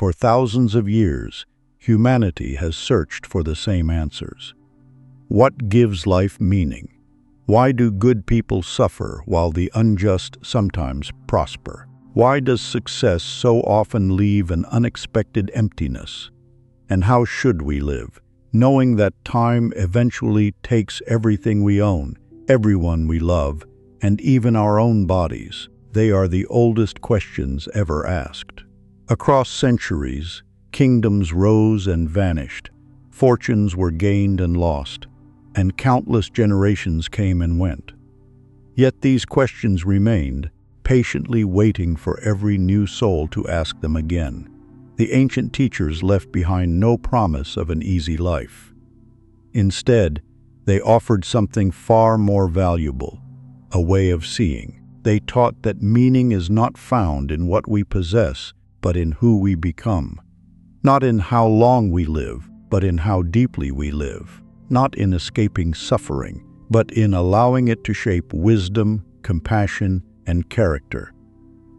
for thousands of years, humanity has searched for the same answers. What gives life meaning? Why do good people suffer while the unjust sometimes prosper? Why does success so often leave an unexpected emptiness? And how should we live, knowing that time eventually takes everything we own, everyone we love, and even our own bodies? They are the oldest questions ever asked. Across centuries, kingdoms rose and vanished, fortunes were gained and lost, and countless generations came and went. Yet these questions remained, patiently waiting for every new soul to ask them again. The ancient teachers left behind no promise of an easy life. Instead, they offered something far more valuable, a way of seeing. They taught that meaning is not found in what we possess, but in who we become. Not in how long we live, but in how deeply we live. Not in escaping suffering, but in allowing it to shape wisdom, compassion, and character.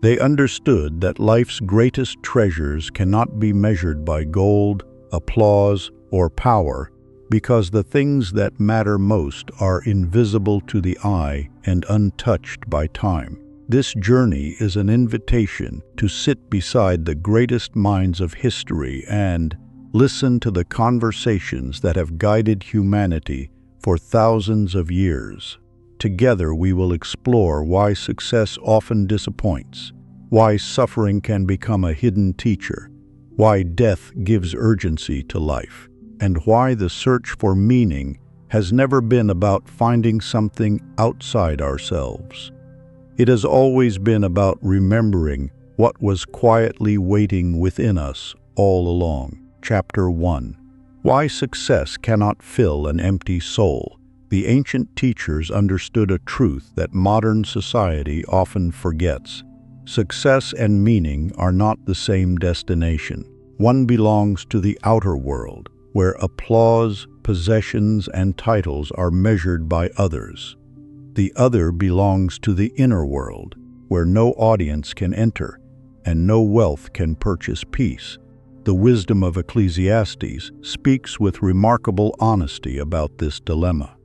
They understood that life's greatest treasures cannot be measured by gold, applause, or power, because the things that matter most are invisible to the eye and untouched by time. This journey is an invitation to sit beside the greatest minds of history and listen to the conversations that have guided humanity for thousands of years. Together we will explore why success often disappoints, why suffering can become a hidden teacher, why death gives urgency to life, and why the search for meaning has never been about finding something outside ourselves. It has always been about remembering what was quietly waiting within us all along. Chapter 1. Why Success Cannot Fill an Empty Soul. The ancient teachers understood a truth that modern society often forgets. Success and meaning are not the same destination. One belongs to the outer world, where applause, possessions, and titles are measured by others. The other belongs to the inner world, where no audience can enter, and no wealth can purchase peace. The wisdom of Ecclesiastes speaks with remarkable honesty about this dilemma.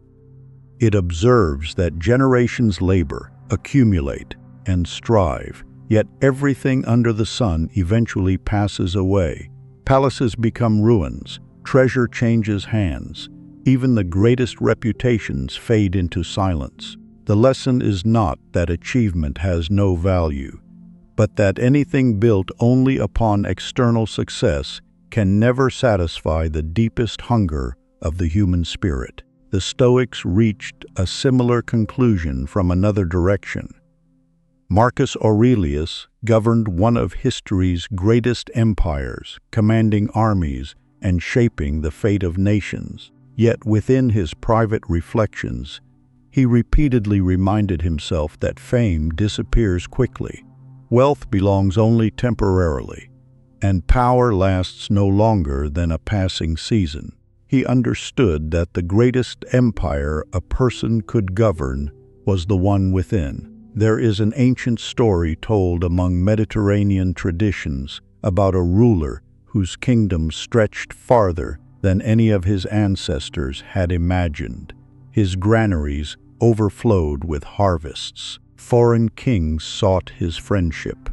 It observes that generations labor, accumulate, and strive, yet everything under the sun eventually passes away. Palaces become ruins, treasure changes hands, even the greatest reputations fade into silence. The lesson is not that achievement has no value, but that anything built only upon external success can never satisfy the deepest hunger of the human spirit. The Stoics reached a similar conclusion from another direction. Marcus Aurelius governed one of history's greatest empires, commanding armies and shaping the fate of nations. Yet within his private reflections, he repeatedly reminded himself that fame disappears quickly, wealth belongs only temporarily, and power lasts no longer than a passing season. He understood that the greatest empire a person could govern was the one within. There is an ancient story told among Mediterranean traditions about a ruler whose kingdom stretched farther than any of his ancestors had imagined. His granaries overflowed with harvests. Foreign kings sought his friendship.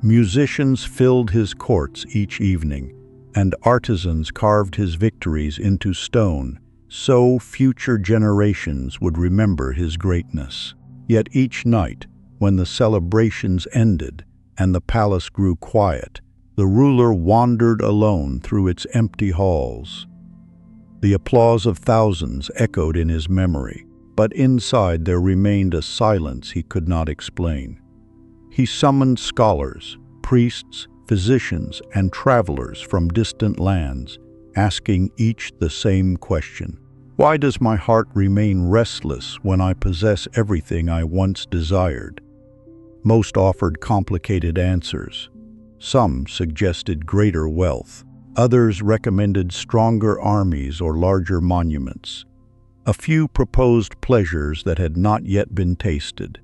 Musicians filled his courts each evening, and artisans carved his victories into stone, so future generations would remember his greatness. Yet each night, when the celebrations ended and the palace grew quiet, the ruler wandered alone through its empty halls. The applause of thousands echoed in his memory, but inside there remained a silence he could not explain. He summoned scholars, priests, physicians, and travelers from distant lands, asking each the same question. Why does my heart remain restless when I possess everything I once desired? Most offered complicated answers. Some suggested greater wealth. Others recommended stronger armies or larger monuments. A few proposed pleasures that had not yet been tasted.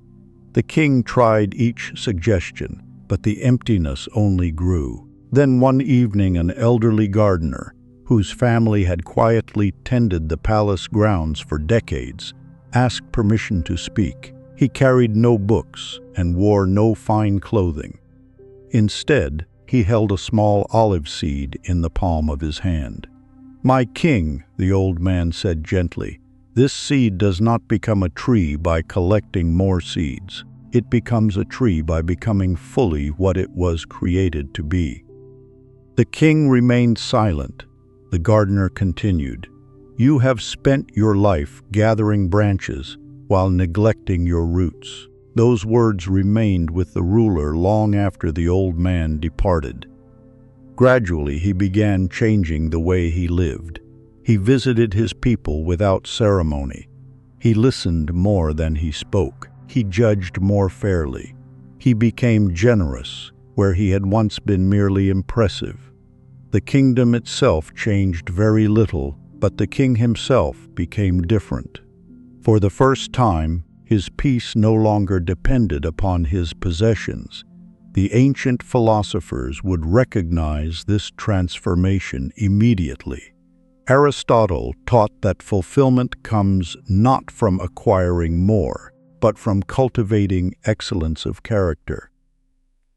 The king tried each suggestion, but the emptiness only grew. Then one evening an elderly gardener, whose family had quietly tended the palace grounds for decades, asked permission to speak. He carried no books and wore no fine clothing. Instead, he held a small olive seed in the palm of his hand. "My king," the old man said gently, "this seed does not become a tree by collecting more seeds. It becomes a tree by becoming fully what it was created to be." The king remained silent. The gardener continued, "You have spent your life gathering branches while neglecting your roots." Those words remained with the ruler long after the old man departed. Gradually, he began changing the way he lived. He visited his people without ceremony. He listened more than he spoke. He judged more fairly. He became generous where he had once been merely impressive. The kingdom itself changed very little, but the king himself became different. For the first time, his peace no longer depended upon his possessions. The ancient philosophers would recognize this transformation immediately. Aristotle taught that fulfillment comes not from acquiring more, but from cultivating excellence of character.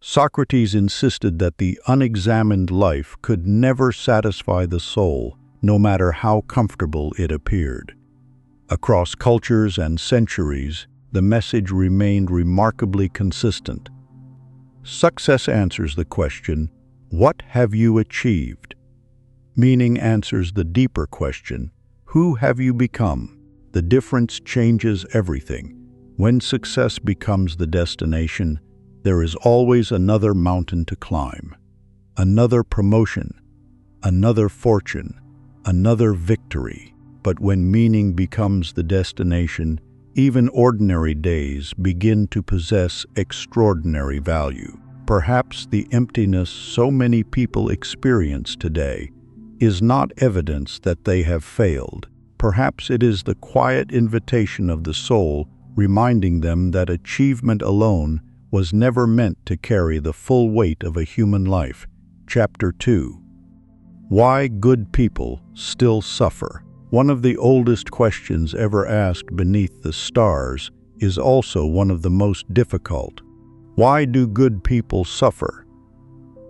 Socrates insisted that the unexamined life could never satisfy the soul, no matter how comfortable it appeared. Across cultures and centuries, the message remained remarkably consistent. Success answers the question, "What have you achieved?" Meaning answers the deeper question, "Who have you become?" The difference changes everything. When success becomes the destination, there is always another mountain to climb, another promotion, another fortune, another victory. But when meaning becomes the destination, even ordinary days begin to possess extraordinary value. Perhaps the emptiness so many people experience today is not evidence that they have failed. Perhaps it is the quiet invitation of the soul reminding them that achievement alone was never meant to carry the full weight of a human life. Chapter 2. Why good people still suffer. One of the oldest questions ever asked beneath the stars is also one of the most difficult. Why do good people suffer?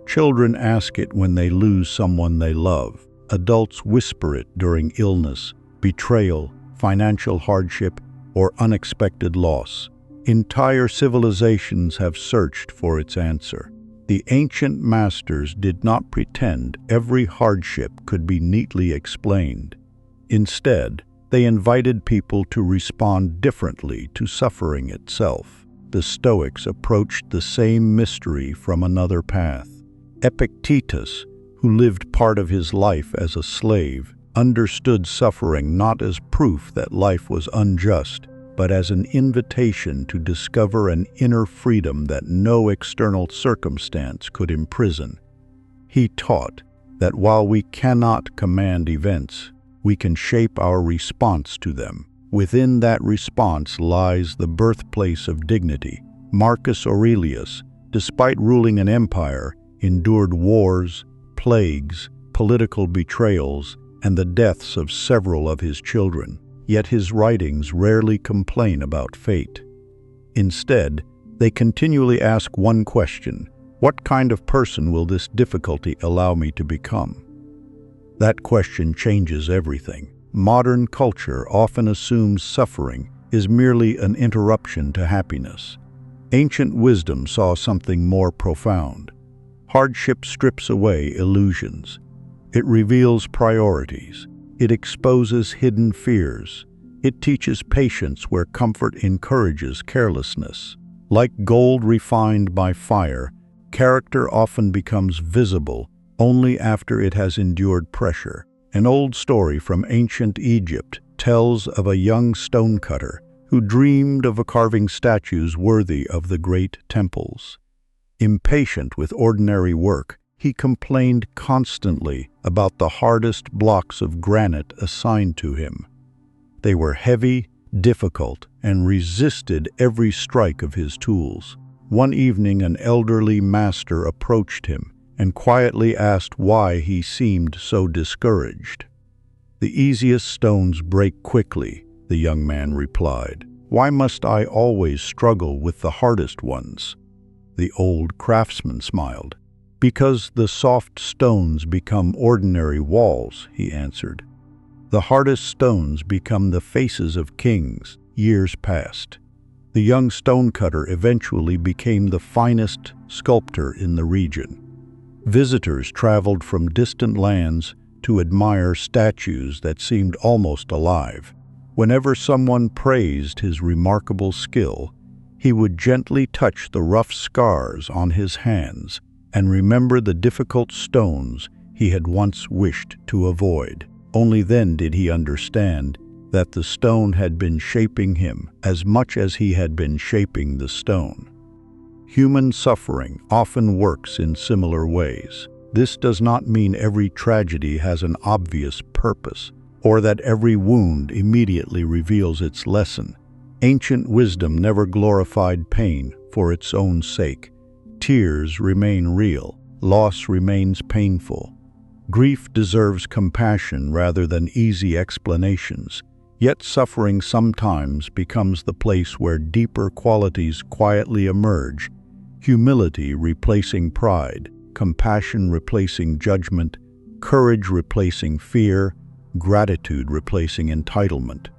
Children ask it when they lose someone they love. Adults whisper it during illness, betrayal, financial hardship, or unexpected loss. Entire civilizations have searched for its answer. The ancient masters did not pretend every hardship could be neatly explained. Instead, they invited people to respond differently to suffering itself. The Stoics approached the same mystery from another path. Epictetus, who lived part of his life as a slave, understood suffering not as proof that life was unjust, but as an invitation to discover an inner freedom that no external circumstance could imprison. He taught that while we cannot command events, we can shape our response to them. Within that response lies the birthplace of dignity. Marcus Aurelius, despite ruling an empire, endured wars, plagues, political betrayals, and the deaths of several of his children. Yet his writings rarely complain about fate. Instead, they continually ask one question: what kind of person will this difficulty allow me to become? That question changes everything. Modern culture often assumes suffering is merely an interruption to happiness. Ancient wisdom saw something more profound. Hardship strips away illusions. It reveals priorities. It exposes hidden fears. It teaches patience where comfort encourages carelessness. Like gold refined by fire, character often becomes visible only after it has endured pressure. An old story from ancient Egypt tells of a young stonecutter who dreamed of carving statues worthy of the great temples. Impatient with ordinary work, he complained constantly about the hardest blocks of granite assigned to him. They were heavy, difficult, and resisted every strike of his tools. One evening, an elderly master approached him and quietly asked why he seemed so discouraged. "The easiest stones break quickly," the young man replied. "Why must I always struggle with the hardest ones?" The old craftsman smiled. "Because the soft stones become ordinary walls," he answered. "The hardest stones become the faces of kings." Years passed. The young stonecutter eventually became the finest sculptor in the region. Visitors traveled from distant lands to admire statues that seemed almost alive. Whenever someone praised his remarkable skill, he would gently touch the rough scars on his hands and remember the difficult stones he had once wished to avoid. Only then did he understand that the stone had been shaping him as much as he had been shaping the stone. Human suffering often works in similar ways. This does not mean every tragedy has an obvious purpose, or that every wound immediately reveals its lesson. Ancient wisdom never glorified pain for its own sake. Tears remain real. Loss remains painful. Grief deserves compassion rather than easy explanations. Yet suffering sometimes becomes the place where deeper qualities quietly emerge. Humility replacing pride, compassion replacing judgment, courage replacing fear, gratitude replacing entitlement.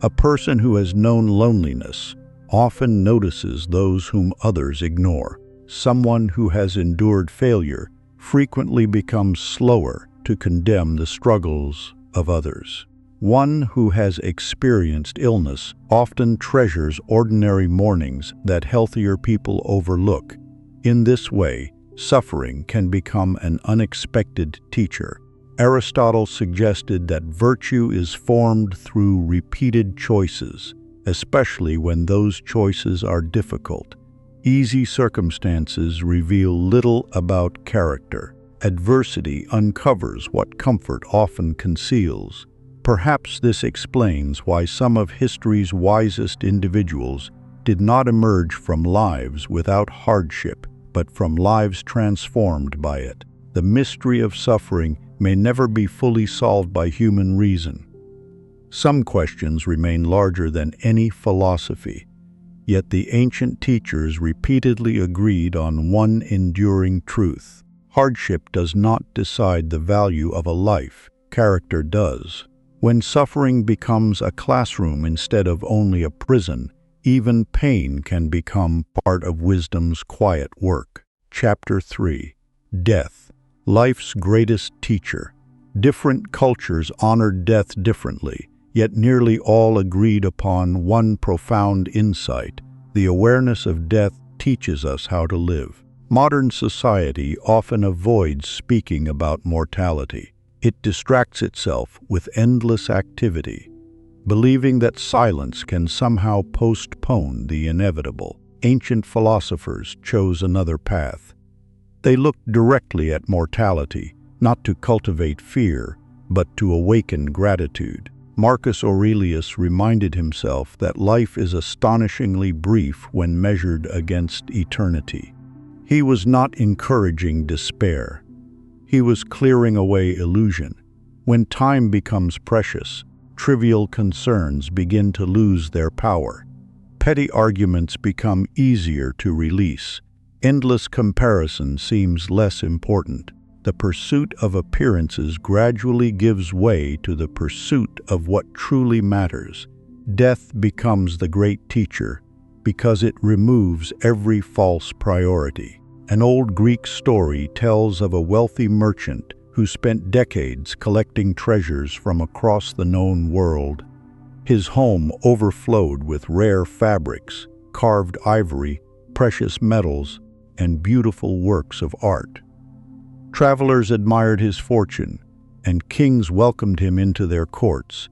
A person who has known loneliness often notices those whom others ignore. Someone who has endured failure frequently becomes slower to condemn the struggles of others. One who has experienced illness often treasures ordinary mornings that healthier people overlook. In this way, suffering can become an unexpected teacher. Aristotle suggested that virtue is formed through repeated choices, especially when those choices are difficult. Easy circumstances reveal little about character. Adversity uncovers what comfort often conceals. Perhaps this explains why some of history's wisest individuals did not emerge from lives without hardship, but from lives transformed by it. The mystery of suffering may never be fully solved by human reason. Some questions remain larger than any philosophy, yet the ancient teachers repeatedly agreed on one enduring truth. Hardship does not decide the value of a life, character does. When suffering becomes a classroom instead of only a prison, even pain can become part of wisdom's quiet work. Chapter 3. Death, life's greatest teacher. Different cultures honored death differently, yet nearly all agreed upon one profound insight: the awareness of death teaches us how to live. Modern society often avoids speaking about mortality. It distracts itself with endless activity, believing that silence can somehow postpone the inevitable. Ancient philosophers chose another path. They looked directly at mortality, not to cultivate fear, but to awaken gratitude. Marcus Aurelius reminded himself that life is astonishingly brief when measured against eternity. He was not encouraging despair. He was clearing away illusion. When time becomes precious, trivial concerns begin to lose their power. Petty arguments become easier to release. Endless comparison seems less important. The pursuit of appearances gradually gives way to the pursuit of what truly matters. Death becomes the great teacher because it removes every false priority. An old Greek story tells of a wealthy merchant who spent decades collecting treasures from across the known world. His home overflowed with rare fabrics, carved ivory, precious metals, and beautiful works of art. Travelers admired his fortune, and kings welcomed him into their courts.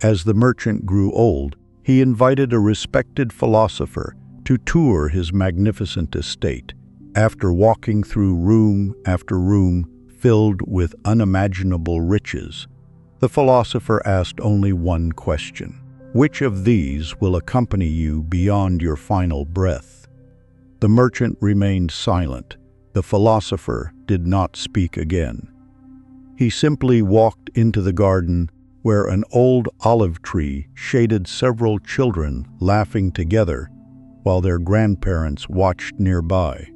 As the merchant grew old, he invited a respected philosopher to tour his magnificent estate. After walking through room after room filled with unimaginable riches, the philosopher asked only one question: which of these will accompany you beyond your final breath? The merchant remained silent. The philosopher, did not speak again. He simply walked into the garden where an old olive tree shaded several children laughing together while their grandparents watched nearby.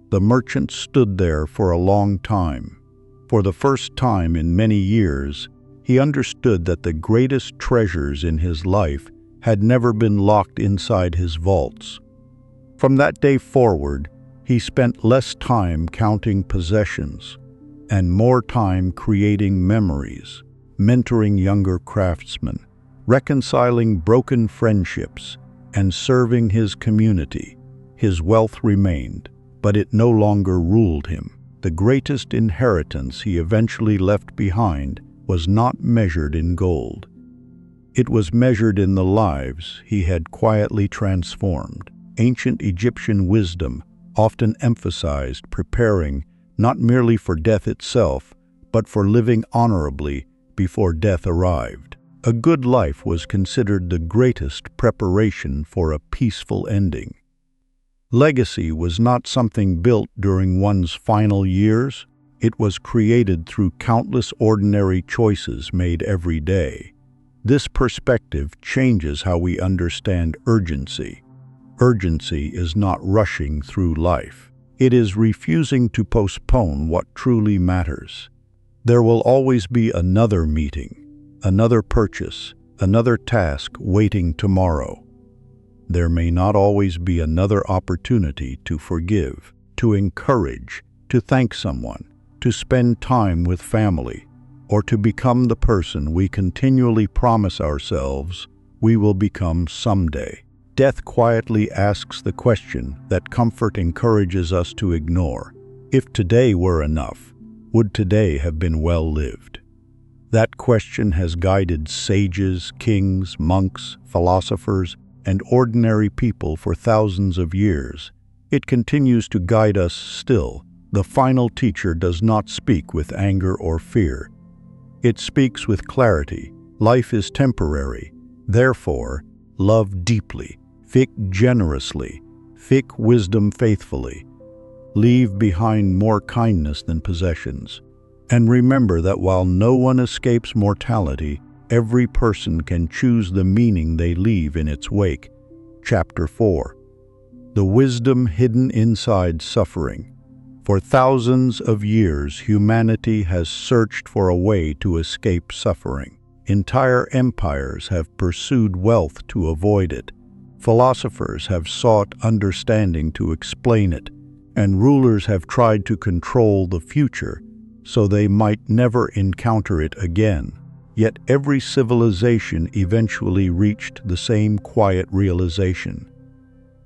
The merchant stood there for a long time. For the first time in many years, he understood that the greatest treasures in his life had never been locked inside his vaults. From that day forward, he spent less time counting possessions and more time creating memories, mentoring younger craftsmen, reconciling broken friendships, and serving his community. His wealth remained, but it no longer ruled him. The greatest inheritance he eventually left behind was not measured in gold. It was measured in the lives he had quietly transformed. Ancient Egyptian wisdom often emphasized preparing not merely for death itself, but for living honorably before death arrived. A good life was considered the greatest preparation for a peaceful ending. Legacy was not something built during one's final years. It was created through countless ordinary choices made every day. This perspective changes how we understand urgency. Urgency is not rushing through life. It is refusing to postpone what truly matters. There will always be another meeting, another purchase, another task waiting tomorrow. There may not always be another opportunity to forgive, to encourage, to thank someone, to spend time with family, or to become the person we continually promise ourselves we will become someday. Death quietly asks the question that comfort encourages us to ignore. If today were enough, would today have been well lived? That question has guided sages, kings, monks, philosophers, and ordinary people for thousands of years. It continues to guide us still. The final teacher does not speak with anger or fear. It speaks with clarity. Life is temporary. Therefore, love deeply, fic generously, fic wisdom faithfully. Leave behind more kindness than possessions. And remember that while no one escapes mortality, every person can choose the meaning they leave in its wake. Chapter 4. The wisdom hidden inside suffering. For thousands of years, humanity has searched for a way to escape suffering. Entire empires have pursued wealth to avoid it. Philosophers have sought understanding to explain it, and rulers have tried to control the future so they might never encounter it again. Yet every civilization eventually reached the same quiet realization.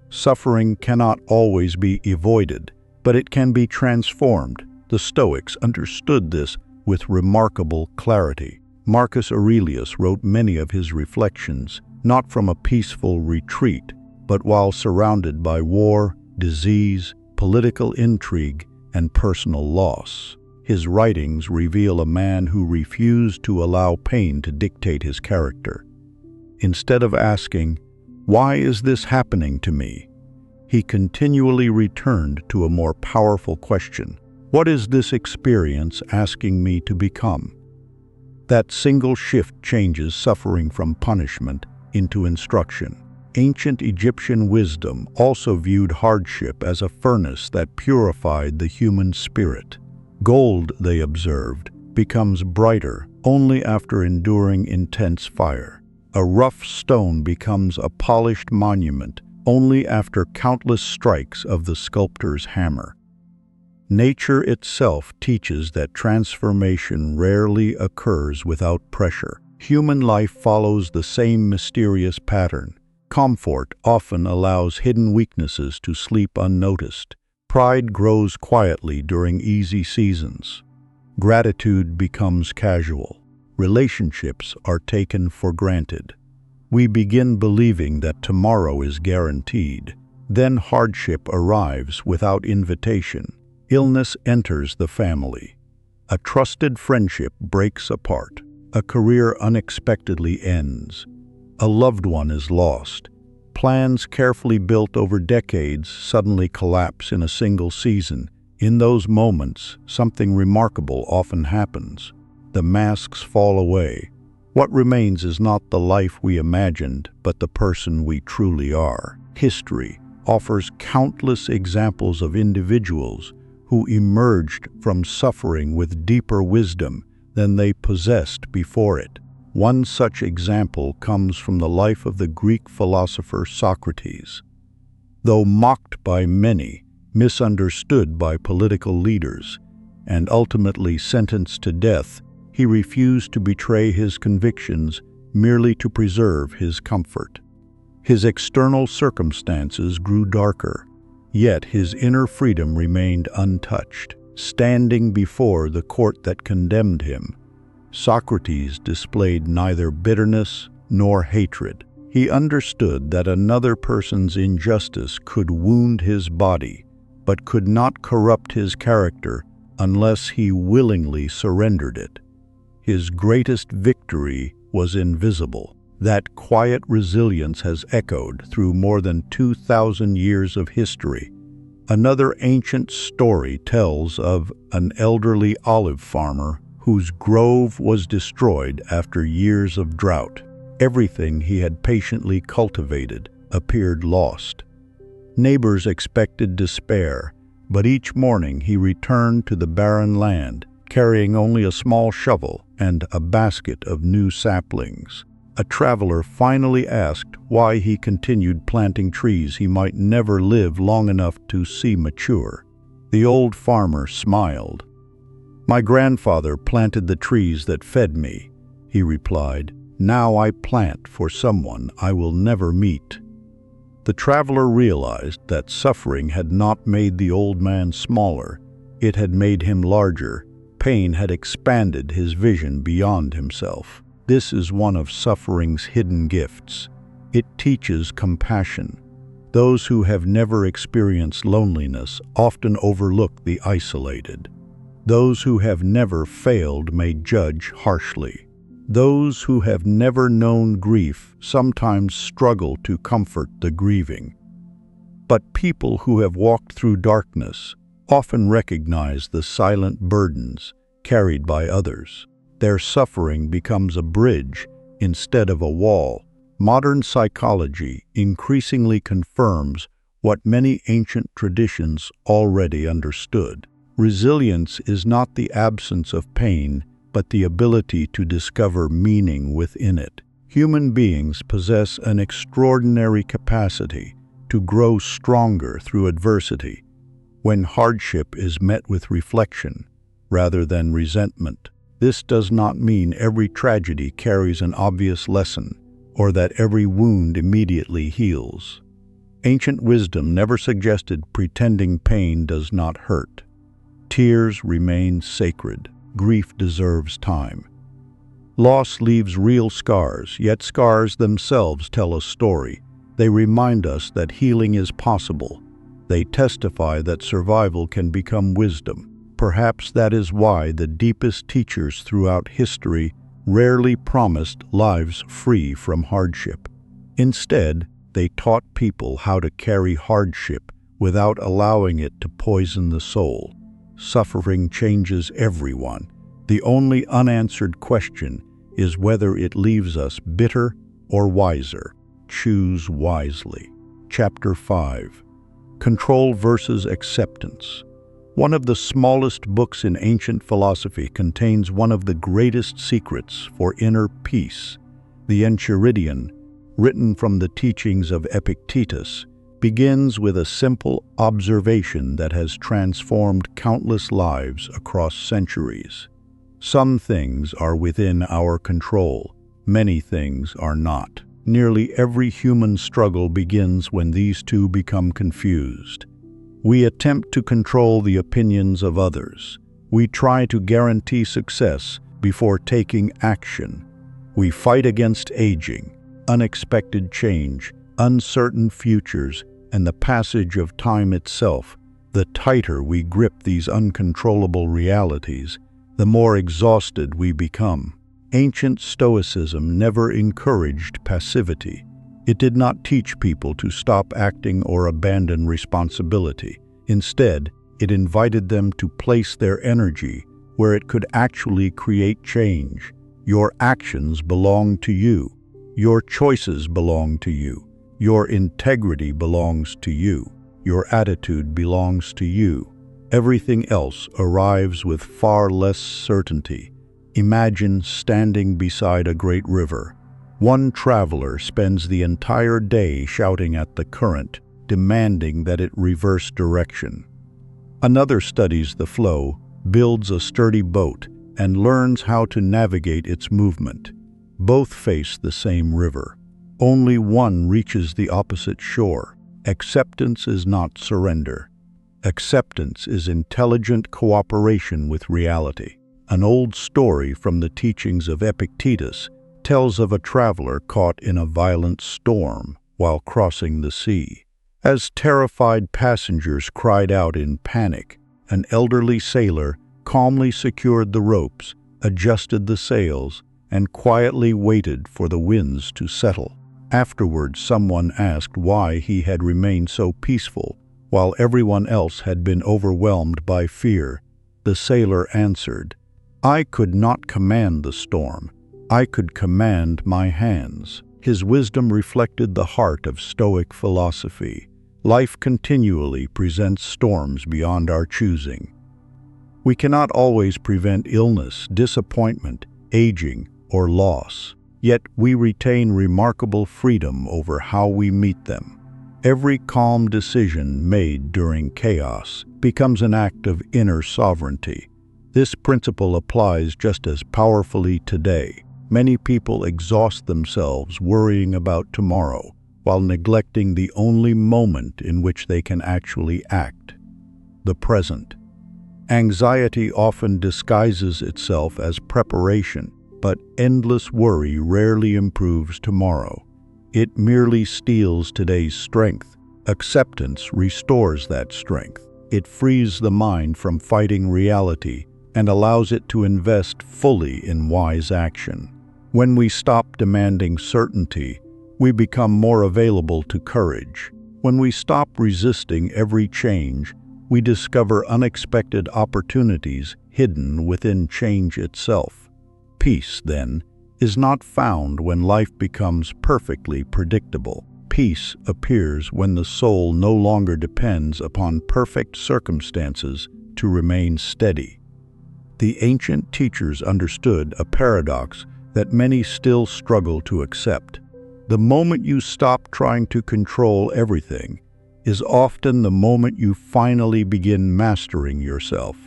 Suffering cannot always be avoided, but it can be transformed. The Stoics understood this with remarkable clarity. Marcus Aurelius wrote many of his reflections not from a peaceful retreat, but while surrounded by war, disease, political intrigue, and personal loss. His writings reveal a man who refused to allow pain to dictate his character. Instead of asking, "Why is this happening to me?" he continually returned to a more powerful question: "What is this experience asking me to become?" That single shift changes suffering from punishment into instruction. Ancient Egyptian wisdom also viewed hardship as a furnace that purified the human spirit. Gold, they observed, becomes brighter only after enduring intense fire. A rough stone becomes a polished monument only after countless strikes of the sculptor's hammer. Nature itself teaches that transformation rarely occurs without pressure. Human life follows the same mysterious pattern. Comfort often allows hidden weaknesses to sleep unnoticed. Pride grows quietly during easy seasons. Gratitude becomes casual. Relationships are taken for granted. We begin believing that tomorrow is guaranteed. Then hardship arrives without invitation. Illness enters the family. A trusted friendship breaks apart. A career unexpectedly ends. A loved one is lost. Plans carefully built over decades suddenly collapse in a single season, In those moments, something remarkable often happens. The masks fall away. What remains is not the life we imagined, but the person we truly are. History offers countless examples of individuals who emerged from suffering with deeper wisdom than they possessed before it. One such example comes from the life of the Greek philosopher Socrates. Though mocked by many, misunderstood by political leaders, and ultimately sentenced to death, he refused to betray his convictions merely to preserve his comfort. His external circumstances grew darker, yet his inner freedom remained untouched. Standing before the court that condemned him, Socrates displayed neither bitterness nor hatred. He understood that another person's injustice could wound his body, but could not corrupt his character unless he willingly surrendered it. His greatest victory was invisible. That quiet resilience has echoed through more than 2,000 years of history. Another ancient story tells of an elderly olive farmer whose grove was destroyed after years of drought. Everything he had patiently cultivated appeared lost. Neighbors expected despair, but each morning he returned to the barren land, carrying only a small shovel and a basket of new saplings. A traveler finally asked why he continued planting trees he might never live long enough to see mature. The old farmer smiled. "My grandfather planted the trees that fed me," he replied. "Now I plant for someone I will never meet." The traveler realized that suffering had not made the old man smaller, it had made him larger. Pain had expanded his vision beyond himself. This is one of suffering's hidden gifts. It teaches compassion. Those who have never experienced loneliness often overlook the isolated. Those who have never failed may judge harshly. Those who have never known grief sometimes struggle to comfort the grieving. But people who have walked through darkness often recognize the silent burdens carried by others. Their suffering becomes a bridge instead of a wall. Modern psychology increasingly confirms what many ancient traditions already understood. Resilience is not the absence of pain, but the ability to discover meaning within it. Human beings possess an extraordinary capacity to grow stronger through adversity when hardship is met with reflection rather than resentment. This does not mean every tragedy carries an obvious lesson or that every wound immediately heals. Ancient wisdom never suggested pretending pain does not hurt. Tears remain sacred. Grief deserves time. Loss leaves real scars, yet scars themselves tell a story. They remind us that healing is possible. They testify that survival can become wisdom. Perhaps that is why the deepest teachers throughout history rarely promised lives free from hardship. Instead, they taught people how to carry hardship without allowing it to poison the soul. Suffering changes everyone. The only unanswered question is whether it leaves us bitter or wiser. Choose wisely. Chapter 5. Control versus Acceptance. One of the smallest books in ancient philosophy contains one of the greatest secrets for inner peace. The Enchiridion, written from the teachings of Epictetus, begins with a simple observation that has transformed countless lives across centuries. Some things are within our control, many things are not. Nearly every human struggle begins when these two become confused. We attempt to control the opinions of others. We try to guarantee success before taking action. We fight against aging, unexpected change, uncertain futures, and the passage of time itself. The tighter we grip these uncontrollable realities, the more exhausted we become. Ancient Stoicism never encouraged passivity. It did not teach people to stop acting or abandon responsibility. Instead, It invited them to place their energy where it could actually create change. Your actions belong to you. Your choices belong to you. Your integrity belongs to you. Your attitude belongs to you. Everything else arrives with far less certainty. Imagine standing beside a great river. One traveler spends the entire day shouting at the current, demanding that it reverse direction. Another studies the flow, builds a sturdy boat, and learns how to navigate its movement. Both face the same river. Only one reaches the opposite shore. Acceptance is not surrender. Acceptance is intelligent cooperation with reality. An old story from the teachings of Epictetus tells of a traveler caught in a violent storm while crossing the sea. As terrified passengers cried out in panic, an elderly sailor calmly secured the ropes, adjusted the sails, and quietly waited for the winds to settle. Afterwards, someone asked why he had remained so peaceful while everyone else had been overwhelmed by fear. The sailor answered, "I could not command the storm. I could command my hands." His wisdom reflected the heart of Stoic philosophy. Life continually presents storms beyond our choosing. We cannot always prevent illness, disappointment, aging, or loss, yet we retain remarkable freedom over how we meet them. Every calm decision made during chaos becomes an act of inner sovereignty. This principle applies just as powerfully today. Many people exhaust themselves worrying about tomorrow, while neglecting the only moment in which they can actually act: the present. Anxiety often disguises itself as preparation, but endless worry rarely improves tomorrow. It merely steals today's strength. Acceptance restores that strength. It frees the mind from fighting reality and allows it to invest fully in wise action. When we stop demanding certainty, we become more available to courage. When we stop resisting every change, we discover unexpected opportunities hidden within change itself. Peace, then, is not found when life becomes perfectly predictable. Peace appears when the soul no longer depends upon perfect circumstances to remain steady. The ancient teachers understood a paradox that many still struggle to accept. The moment you stop trying to control everything is often the moment you finally begin mastering yourself.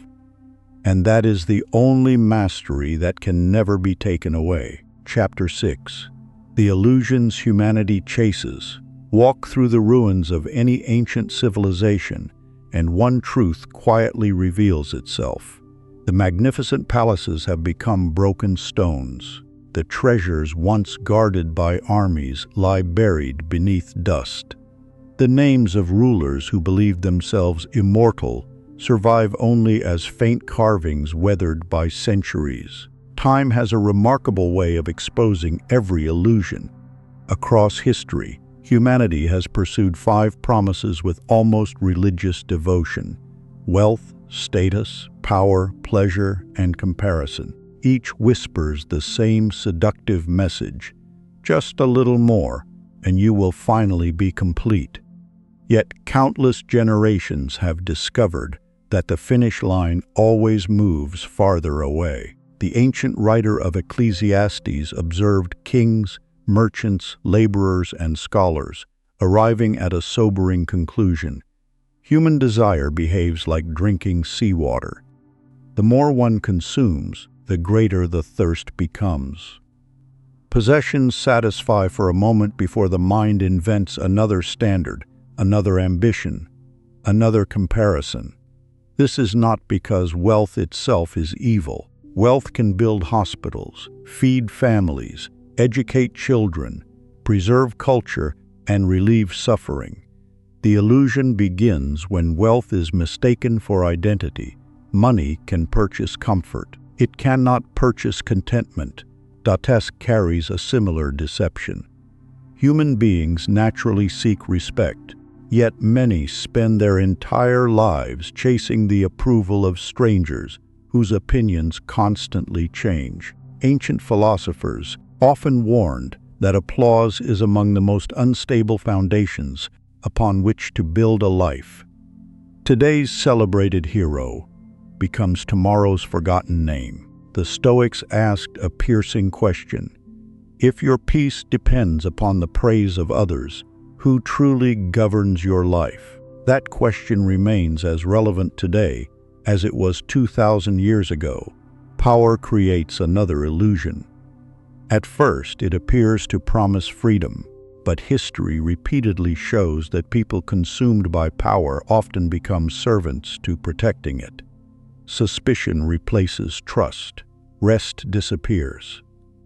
And that is the only mastery that can never be taken away. Chapter 6. The illusions humanity chases. Walk through the ruins of any ancient civilization, and one truth quietly reveals itself. The magnificent palaces have become broken stones. The treasures once guarded by armies lie buried beneath dust. The names of rulers who believed themselves immortal survive only as faint carvings weathered by centuries. Time has a remarkable way of exposing every illusion. Across history, humanity has pursued 5 promises with almost religious devotion: wealth, status, power, pleasure, and comparison. Each whispers the same seductive message: just a little more, and you will finally be complete. Yet countless generations have discovered that the finish line always moves farther away. The ancient writer of Ecclesiastes observed kings, merchants, laborers, and scholars, arriving at a sobering conclusion. Human desire behaves like drinking seawater. The more one consumes, the greater the thirst becomes. Possessions satisfy for a moment before the mind invents another standard, another ambition, another comparison. This is not because wealth itself is evil. Wealth can build hospitals, feed families, educate children, preserve culture, and relieve suffering. The illusion begins when wealth is mistaken for identity. Money can purchase comfort. It cannot purchase contentment. Dantes carries a similar deception. Human beings naturally seek respect, Yet many spend their entire lives chasing the approval of strangers whose opinions constantly change. Ancient philosophers often warned that applause is among the most unstable foundations upon which to build a life. Today's celebrated hero becomes tomorrow's forgotten name. The Stoics asked a piercing question: if your peace depends upon the praise of others, who truly governs your life? That question remains as relevant today as it was 2,000 years ago. Power creates another illusion. At first, it appears to promise freedom, but history repeatedly shows that people consumed by power often become servants to protecting it. Suspicion replaces trust. Rest disappears.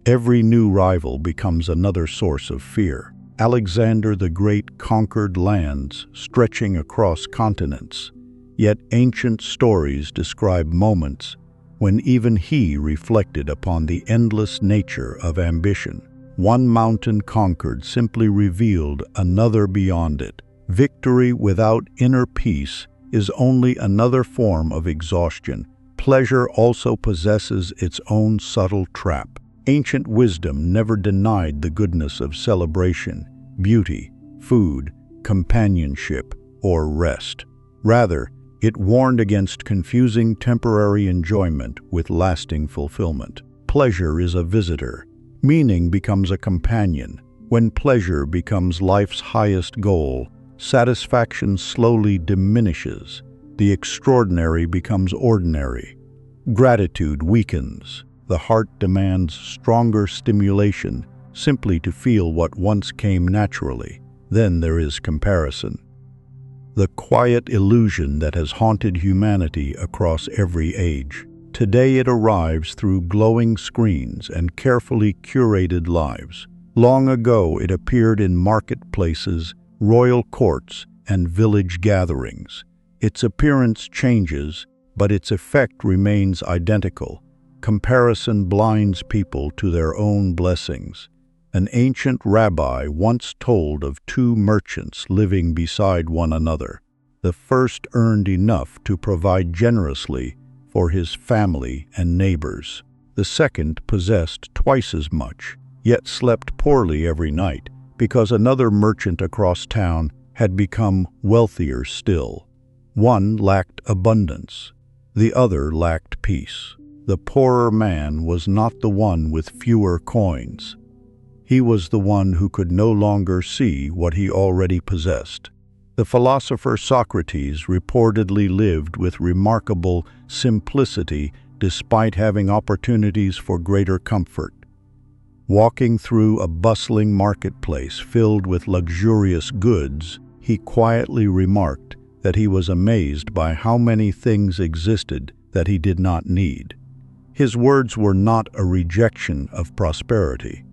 Every new rival becomes another source of fear. Alexander the Great conquered lands stretching across continents, yet ancient stories describe moments when even he reflected upon the endless nature of ambition. One mountain conquered simply revealed another beyond it. Victory without inner peace is only another form of exhaustion. Pleasure also possesses its own subtle trap. Ancient wisdom never denied the goodness of celebration, beauty, food, companionship, or rest. Rather, it warned against confusing temporary enjoyment with lasting fulfillment. Pleasure is a visitor. Meaning becomes a companion. When pleasure becomes life's highest goal, satisfaction slowly diminishes. The extraordinary becomes ordinary. Gratitude weakens. The heart demands stronger stimulation simply to feel what once came naturally. Then there is comparison. The quiet illusion that has haunted humanity across every age. Today it arrives through glowing screens and carefully curated lives. Long ago it appeared in marketplaces, royal courts, and village gatherings. Its appearance changes, but its effect remains identical. Comparison blinds people to their own blessings. An ancient rabbi once told of two merchants living beside one another. The first earned enough to provide generously for his family and neighbors. The second possessed twice as much, yet slept poorly every night because another merchant across town had become wealthier still. One lacked abundance, the other lacked peace. The poorer man was not the one with fewer coins. He was the one who could no longer see what he already possessed. The philosopher Socrates reportedly lived with remarkable simplicity despite having opportunities for greater comfort. Walking through a bustling marketplace filled with luxurious goods, he quietly remarked that he was amazed by how many things existed that he did not need. His words were not a rejection of prosperity.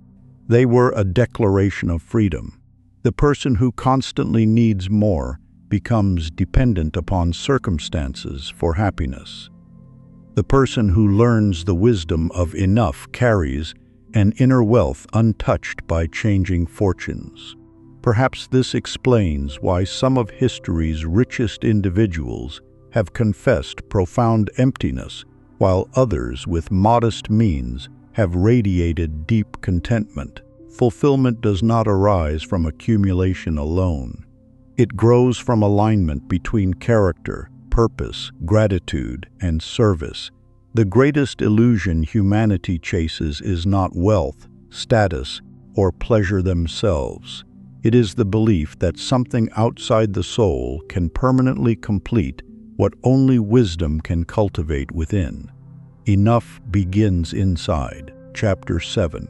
They were a declaration of freedom. The person who constantly needs more becomes dependent upon circumstances for happiness. The person who learns the wisdom of enough carries an inner wealth untouched by changing fortunes. Perhaps this explains why some of history's richest individuals have confessed profound emptiness, while others with modest means have radiated deep contentment. Fulfillment does not arise from accumulation alone. It grows from alignment between character, purpose, gratitude, and service. The greatest illusion humanity chases is not wealth, status, or pleasure themselves. It is the belief that something outside the soul can permanently complete what only wisdom can cultivate within. Enough begins inside. Chapter 7.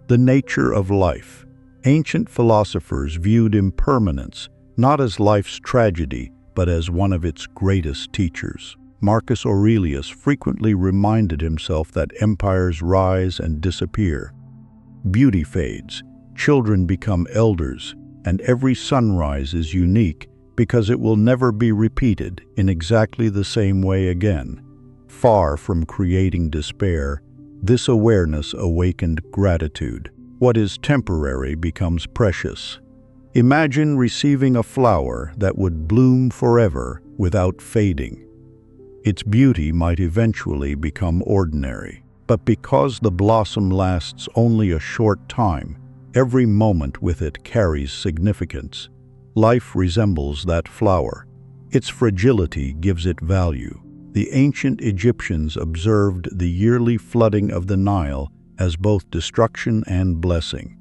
The nature of life. Ancient philosophers viewed impermanence not as life's tragedy, but as one of its greatest teachers. Marcus Aurelius frequently reminded himself that empires rise and disappear. Beauty fades, children become elders, and every sunrise is unique because it will never be repeated in exactly the same way again. Far from creating despair, this awareness awakened gratitude. What is temporary becomes precious. Imagine receiving a flower that would bloom forever without fading. Its beauty might eventually become ordinary, but because the blossom lasts only a short time, every moment with it carries significance. Life resembles that flower. Its fragility gives it value. The ancient Egyptians observed the yearly flooding of the Nile as both destruction and blessing.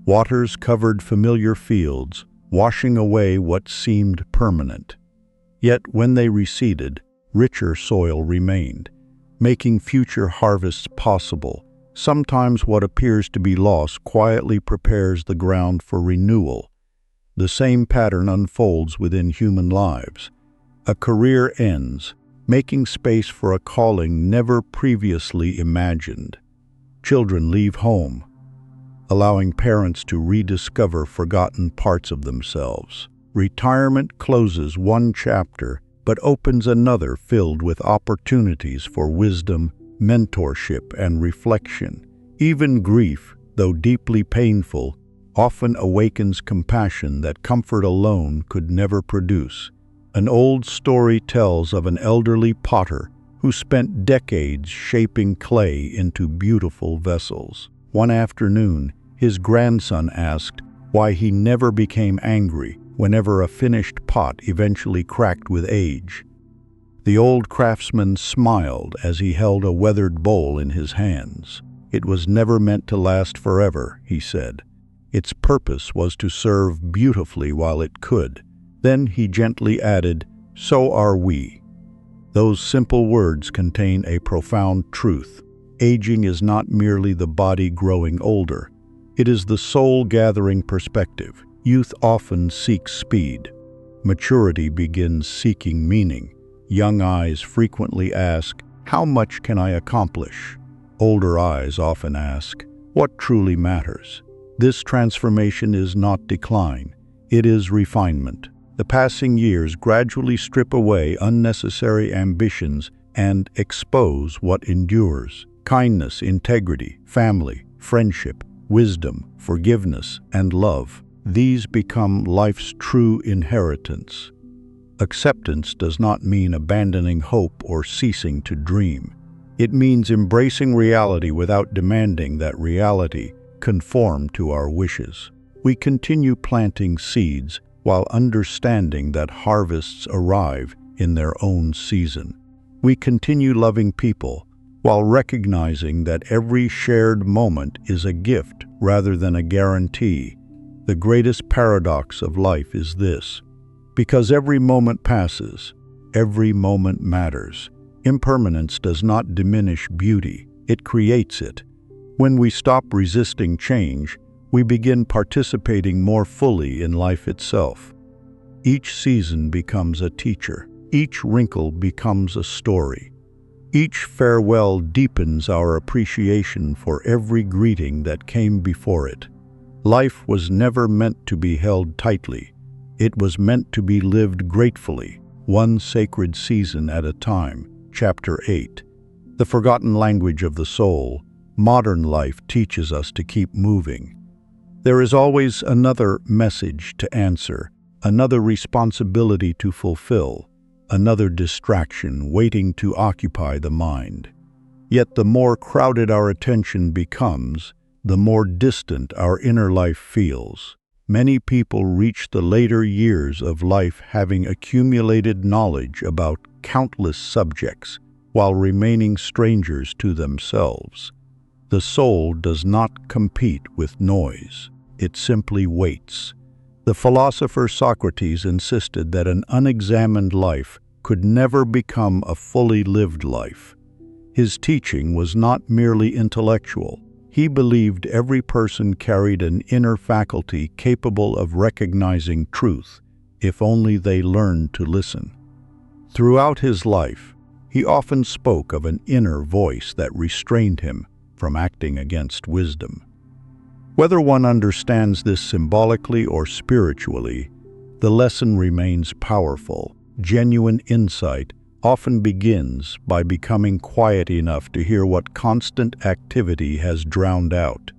Waters covered familiar fields, washing away what seemed permanent. Yet when they receded, richer soil remained, making future harvests possible. Sometimes what appears to be lost quietly prepares the ground for renewal. The same pattern unfolds within human lives. A career ends, making space for a calling never previously imagined. Children leave home, allowing parents to rediscover forgotten parts of themselves. Retirement closes one chapter, but opens another filled with opportunities for wisdom, mentorship, and reflection. Even grief, though deeply painful, often awakens compassion that comfort alone could never produce. An old story tells of an elderly potter who spent decades shaping clay into beautiful vessels. One afternoon, his grandson asked why he never became angry whenever a finished pot eventually cracked with age. The old craftsman smiled as he held a weathered bowl in his hands. "It was never meant to last forever," he said. "Its purpose was to serve beautifully while it could." Then he gently added, "So are we." Those simple words contain a profound truth. Aging is not merely the body growing older. It is the soul gathering perspective. Youth often seeks speed. Maturity begins seeking meaning. Young eyes frequently ask, "How much can I accomplish?" Older eyes often ask, "What truly matters?" This transformation is not decline. It is refinement. The passing years gradually strip away unnecessary ambitions and expose what endures. Kindness, integrity, family, friendship, wisdom, forgiveness, and love. These become life's true inheritance. Acceptance does not mean abandoning hope or ceasing to dream. It means embracing reality without demanding that reality conform to our wishes. We continue planting seeds while understanding that harvests arrive in their own season. We continue loving people while recognizing that every shared moment is a gift rather than a guarantee. The greatest paradox of life is this: because every moment passes, every moment matters. Impermanence does not diminish beauty, it creates it. When we stop resisting change, we begin participating more fully in life itself. Each season becomes a teacher. Each wrinkle becomes a story. Each farewell deepens our appreciation for every greeting that came before it. Life was never meant to be held tightly. It was meant to be lived gratefully, one sacred season at a time. Chapter 8. The Forgotten Language of the Soul. Modern life teaches us to keep moving. There is always another message to answer, another responsibility to fulfill, another distraction waiting to occupy the mind. Yet the more crowded our attention becomes, the more distant our inner life feels. Many people reach the later years of life having accumulated knowledge about countless subjects, while remaining strangers to themselves. The soul does not compete with noise. It simply waits. The philosopher Socrates insisted that an unexamined life could never become a fully lived life. His teaching was not merely intellectual. He believed every person carried an inner faculty capable of recognizing truth, if only they learned to listen. Throughout his life, he often spoke of an inner voice that restrained him from acting against wisdom. Whether one understands this symbolically or spiritually, the lesson remains powerful. Genuine insight often begins by becoming quiet enough to hear what constant activity has drowned out.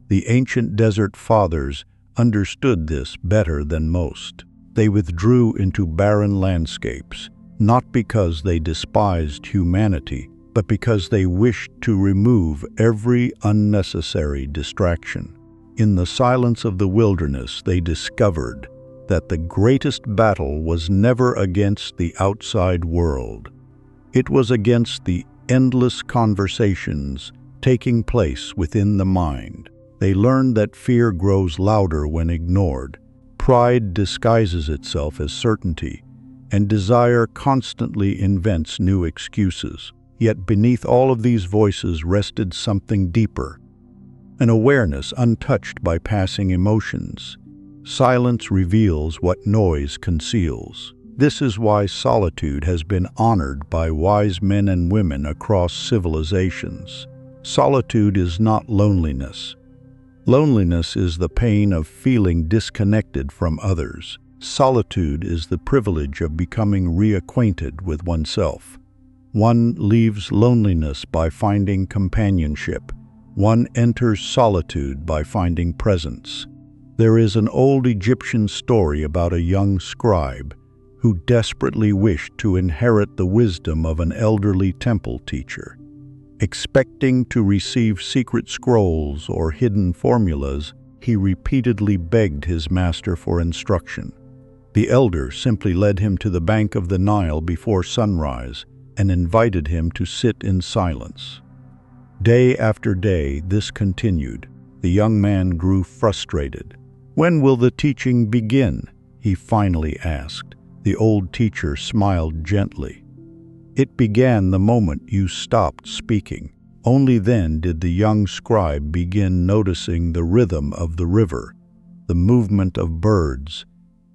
The ancient desert fathers understood this better than most. They withdrew into barren landscapes, not because they despised humanity, but because they wished to remove every unnecessary distraction. In the silence of the wilderness, they discovered that the greatest battle was never against the outside world. It was against the endless conversations taking place within the mind. They learned that fear grows louder when ignored, pride disguises itself as certainty, and desire constantly invents new excuses. Yet beneath all of these voices rested something deeper, an awareness untouched by passing emotions. Silence reveals what noise conceals. This is why solitude has been honored by wise men and women across civilizations. Solitude is not loneliness. Loneliness is the pain of feeling disconnected from others. Solitude is the privilege of becoming reacquainted with oneself. One leaves loneliness by finding companionship. One enters solitude by finding presence. There is an old Egyptian story about a young scribe who desperately wished to inherit the wisdom of an elderly temple teacher. Expecting to receive secret scrolls or hidden formulas, he repeatedly begged his master for instruction. The elder simply led him to the bank of the Nile before sunrise and invited him to sit in silence. Day after day, this continued. The young man grew frustrated. "When will the teaching begin?" he finally asked. The old teacher smiled gently. "It began the moment you stopped speaking." Only then did the young scribe begin noticing the rhythm of the river, the movement of birds,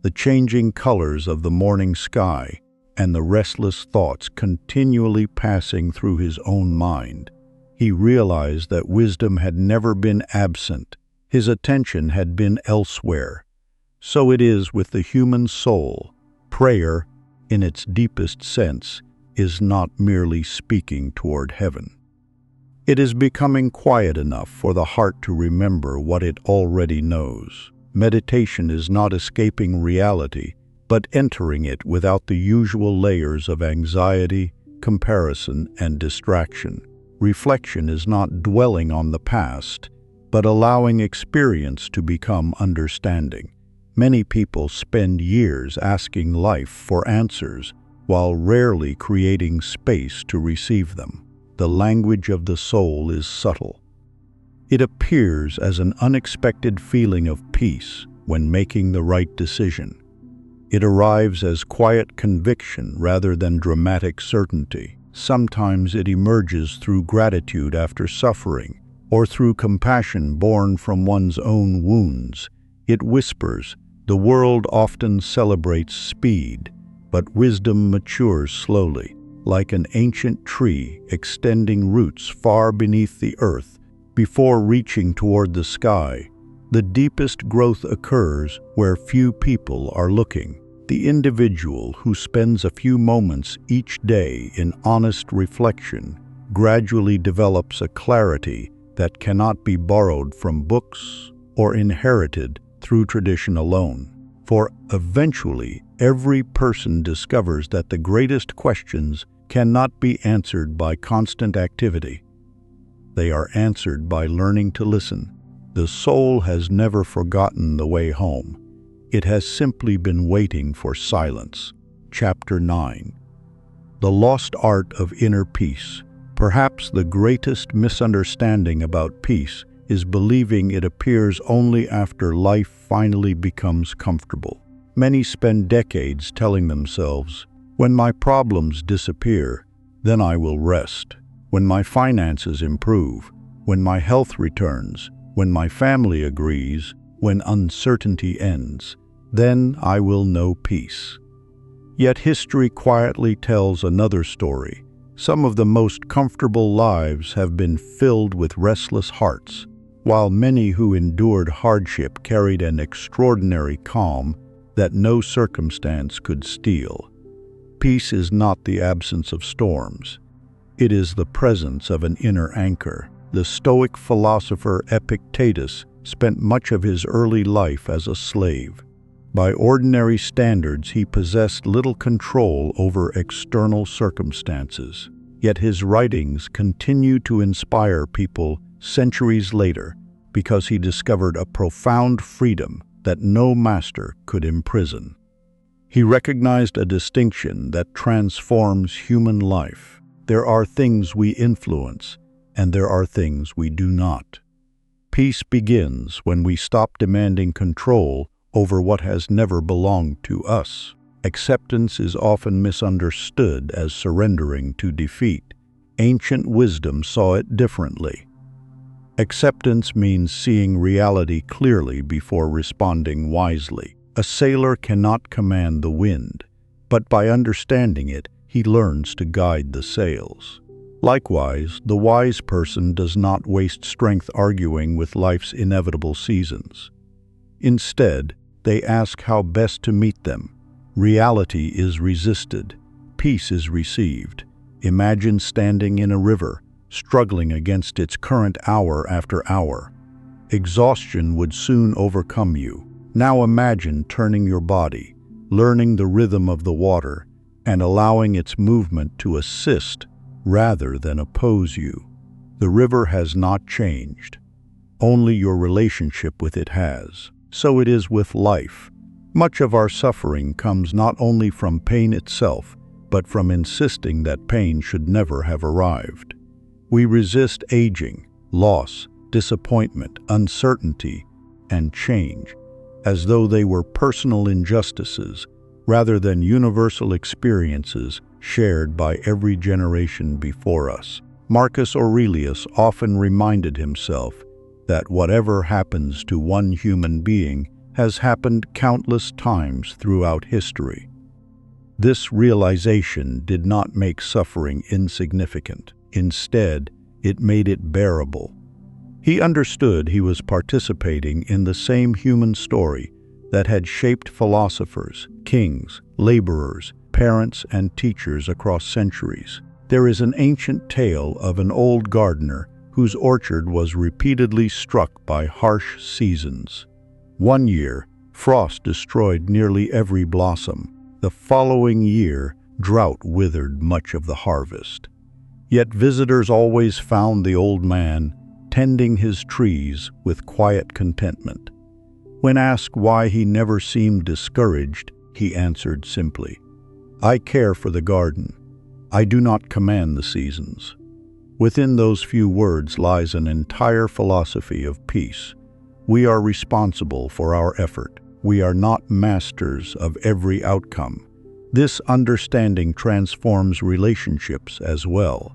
the changing colors of the morning sky, and the restless thoughts continually passing through his own mind. He realized that wisdom had never been absent. His attention had been elsewhere. So it is with the human soul. Prayer, in its deepest sense, is not merely speaking toward heaven. It is becoming quiet enough for the heart to remember what it already knows. Meditation is not escaping reality, but entering it without the usual layers of anxiety, comparison, and distraction. Reflection is not dwelling on the past, but allowing experience to become understanding. Many people spend years asking life for answers, while rarely creating space to receive them. The language of the soul is subtle. It appears as an unexpected feeling of peace when making the right decision. It arrives as quiet conviction rather than dramatic certainty. Sometimes it emerges through gratitude after suffering, or through compassion born from one's own wounds. It whispers, "The world often celebrates speed, but wisdom matures slowly, like an ancient tree extending roots far beneath the earth before reaching toward the sky. The deepest growth occurs where few people are looking." The individual who spends a few moments each day in honest reflection gradually develops a clarity that cannot be borrowed from books or inherited through tradition alone. For eventually, every person discovers that the greatest questions cannot be answered by constant activity. They are answered by learning to listen. The soul has never forgotten the way home. It has simply been waiting for silence. Chapter 9. The Lost Art of Inner Peace. Perhaps the greatest misunderstanding about peace is believing it appears only after life finally becomes comfortable. Many spend decades telling themselves, "When my problems disappear, then I will rest. When my finances improve, when my health returns, when my family agrees, when uncertainty ends, then I will know peace." Yet history quietly tells another story. Some of the most comfortable lives have been filled with restless hearts, while many who endured hardship carried an extraordinary calm that no circumstance could steal. Peace is not the absence of storms. It is the presence of an inner anchor. The Stoic philosopher Epictetus spent much of his early life as a slave. By ordinary standards, he possessed little control over external circumstances. Yet his writings continue to inspire people centuries later because he discovered a profound freedom that no master could imprison. He recognized a distinction that transforms human life. There are things we influence, and there are things we do not. Peace begins when we stop demanding control over what has never belonged to us. Acceptance is often misunderstood as surrendering to defeat. Ancient wisdom saw it differently. Acceptance means seeing reality clearly before responding wisely. A sailor cannot command the wind, but by understanding it, he learns to guide the sails. Likewise, the wise person does not waste strength arguing with life's inevitable seasons. Instead, they ask how best to meet them. Reality is resisted. Peace is received. Imagine standing in a river, struggling against its current hour after hour. Exhaustion would soon overcome you. Now imagine turning your body, learning the rhythm of the water, and allowing its movement to assist rather than oppose you. The river has not changed. Only your relationship with it has. So it is with life. Much of our suffering comes not only from pain itself, but from insisting that pain should never have arrived. We resist aging, loss, disappointment, uncertainty, and change, as though they were personal injustices rather than universal experiences shared by every generation before us. Marcus Aurelius often reminded himself that whatever happens to one human being has happened countless times throughout history. This realization did not make suffering insignificant. Instead, it made it bearable. He understood he was participating in the same human story that had shaped philosophers, kings, laborers, parents, and teachers across centuries. There is an ancient tale of an old gardener whose orchard was repeatedly struck by harsh seasons. One year, frost destroyed nearly every blossom. The following year, drought withered much of the harvest. Yet visitors always found the old man tending his trees with quiet contentment. When asked why he never seemed discouraged, he answered simply, "I care for the garden. I do not command the seasons." Within those few words lies an entire philosophy of peace. We are responsible for our effort. We are not masters of every outcome. This understanding transforms relationships as well.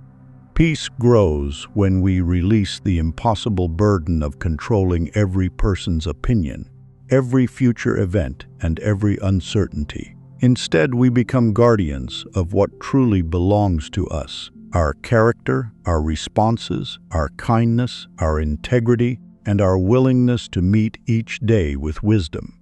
Peace grows when we release the impossible burden of controlling every person's opinion, every future event, and every uncertainty. Instead, we become guardians of what truly belongs to us: our character, our responses, our kindness, our integrity, and our willingness to meet each day with wisdom.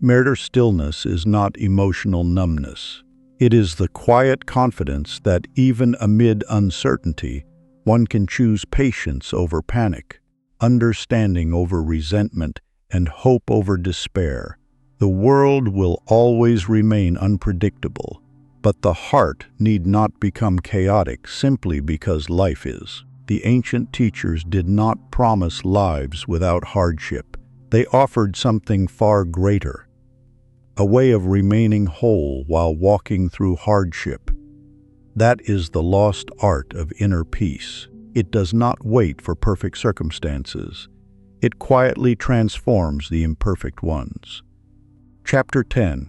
Mere stillness is not emotional numbness. It is the quiet confidence that even amid uncertainty, one can choose patience over panic, understanding over resentment, and hope over despair. The world will always remain unpredictable, but the heart need not become chaotic simply because life is. The ancient teachers did not promise lives without hardship. They offered something far greater: a way of remaining whole while walking through hardship. That is the lost art of inner peace. It does not wait for perfect circumstances. It quietly transforms the imperfect ones. Chapter 10.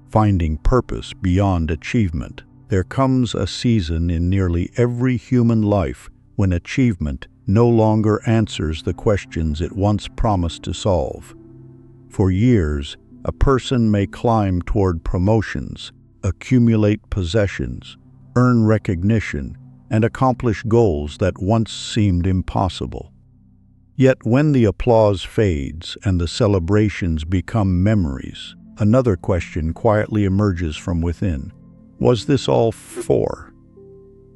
Finding Purpose Beyond Achievement. There comes a season in nearly every human life when achievement no longer answers the questions it once promised to solve. For years, a person may climb toward promotions, accumulate possessions, earn recognition, and accomplish goals that once seemed impossible. Yet when the applause fades and the celebrations become memories, another question quietly emerges from within. Was this all for?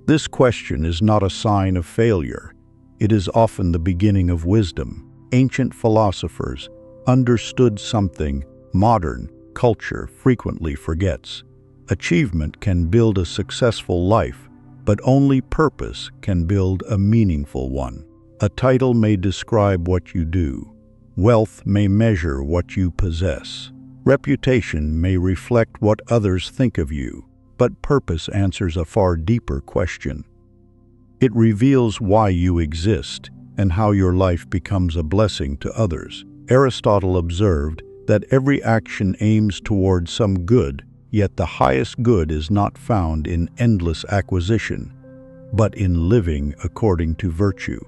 This question is not a sign of failure. It is often the beginning of wisdom. ancient philosophers understood something modern culture frequently forgets. Achievement can build a successful life, but only purpose can build a meaningful one. A title may describe what you do. Wealth may measure what you possess. Reputation may reflect what others think of you, but purpose answers a far deeper question. It reveals why you exist and how your life becomes a blessing to others. Aristotle observed that every action aims toward some good, yet the highest good is not found in endless acquisition, but in living according to virtue.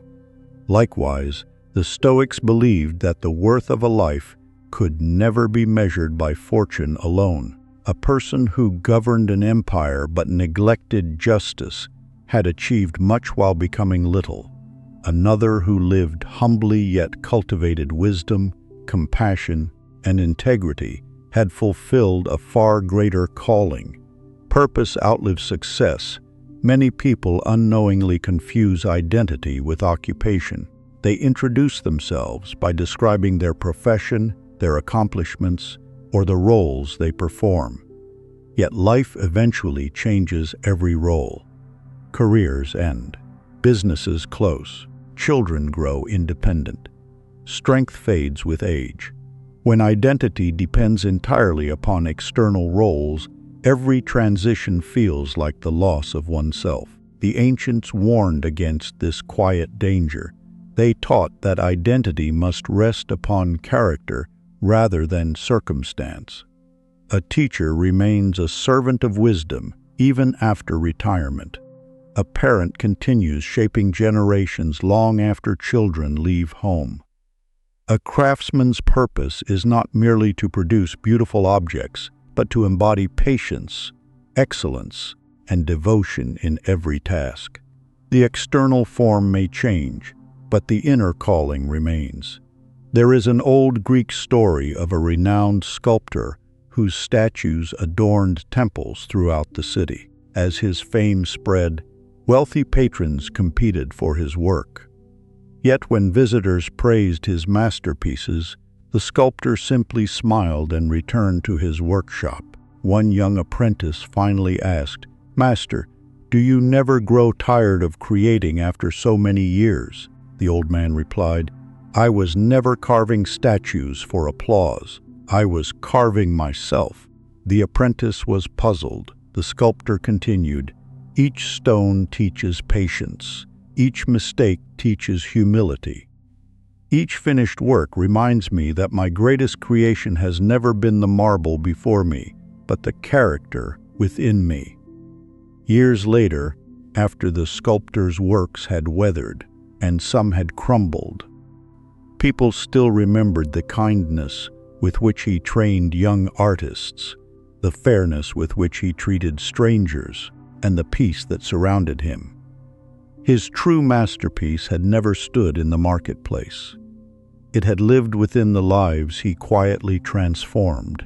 Likewise, the Stoics believed that the worth of a life could never be measured by fortune alone. A person who governed an empire but neglected justice had achieved much while becoming little. Another who lived humbly yet cultivated wisdom, compassion, and integrity had fulfilled a far greater calling. Purpose outlives success. Many people unknowingly confuse identity with occupation. They introduce themselves by describing their profession, their accomplishments, or the roles they perform. Yet life eventually changes every role. Careers end. Businesses close. Children grow independent. Strength fades with age. When identity depends entirely upon external roles, every transition feels like the loss of oneself. The ancients warned against this quiet danger. They taught that identity must rest upon character rather than circumstance. A teacher remains a servant of wisdom even after retirement. A parent continues shaping generations long after children leave home. A craftsman's purpose is not merely to produce beautiful objects, but to embody patience, excellence, and devotion in every task. The external form may change, but the inner calling remains. There is an old Greek story of a renowned sculptor whose statues adorned temples throughout the city. As his fame spread, wealthy patrons competed for his work. Yet when visitors praised his masterpieces, the sculptor simply smiled and returned to his workshop. One young apprentice finally asked, "Master, do you never grow tired of creating after so many years?" The old man replied, "I was never carving statues for applause. I was carving myself." The apprentice was puzzled. The sculptor continued, "Each stone teaches patience. Each mistake teaches humility. Each finished work reminds me that my greatest creation has never been the marble before me, but the character within me." Years later, after the sculptor's works had weathered and some had crumbled, people still remembered the kindness with which he trained young artists, the fairness with which he treated strangers, and the peace that surrounded him. His true masterpiece had never stood in the marketplace. It had lived within the lives he quietly transformed.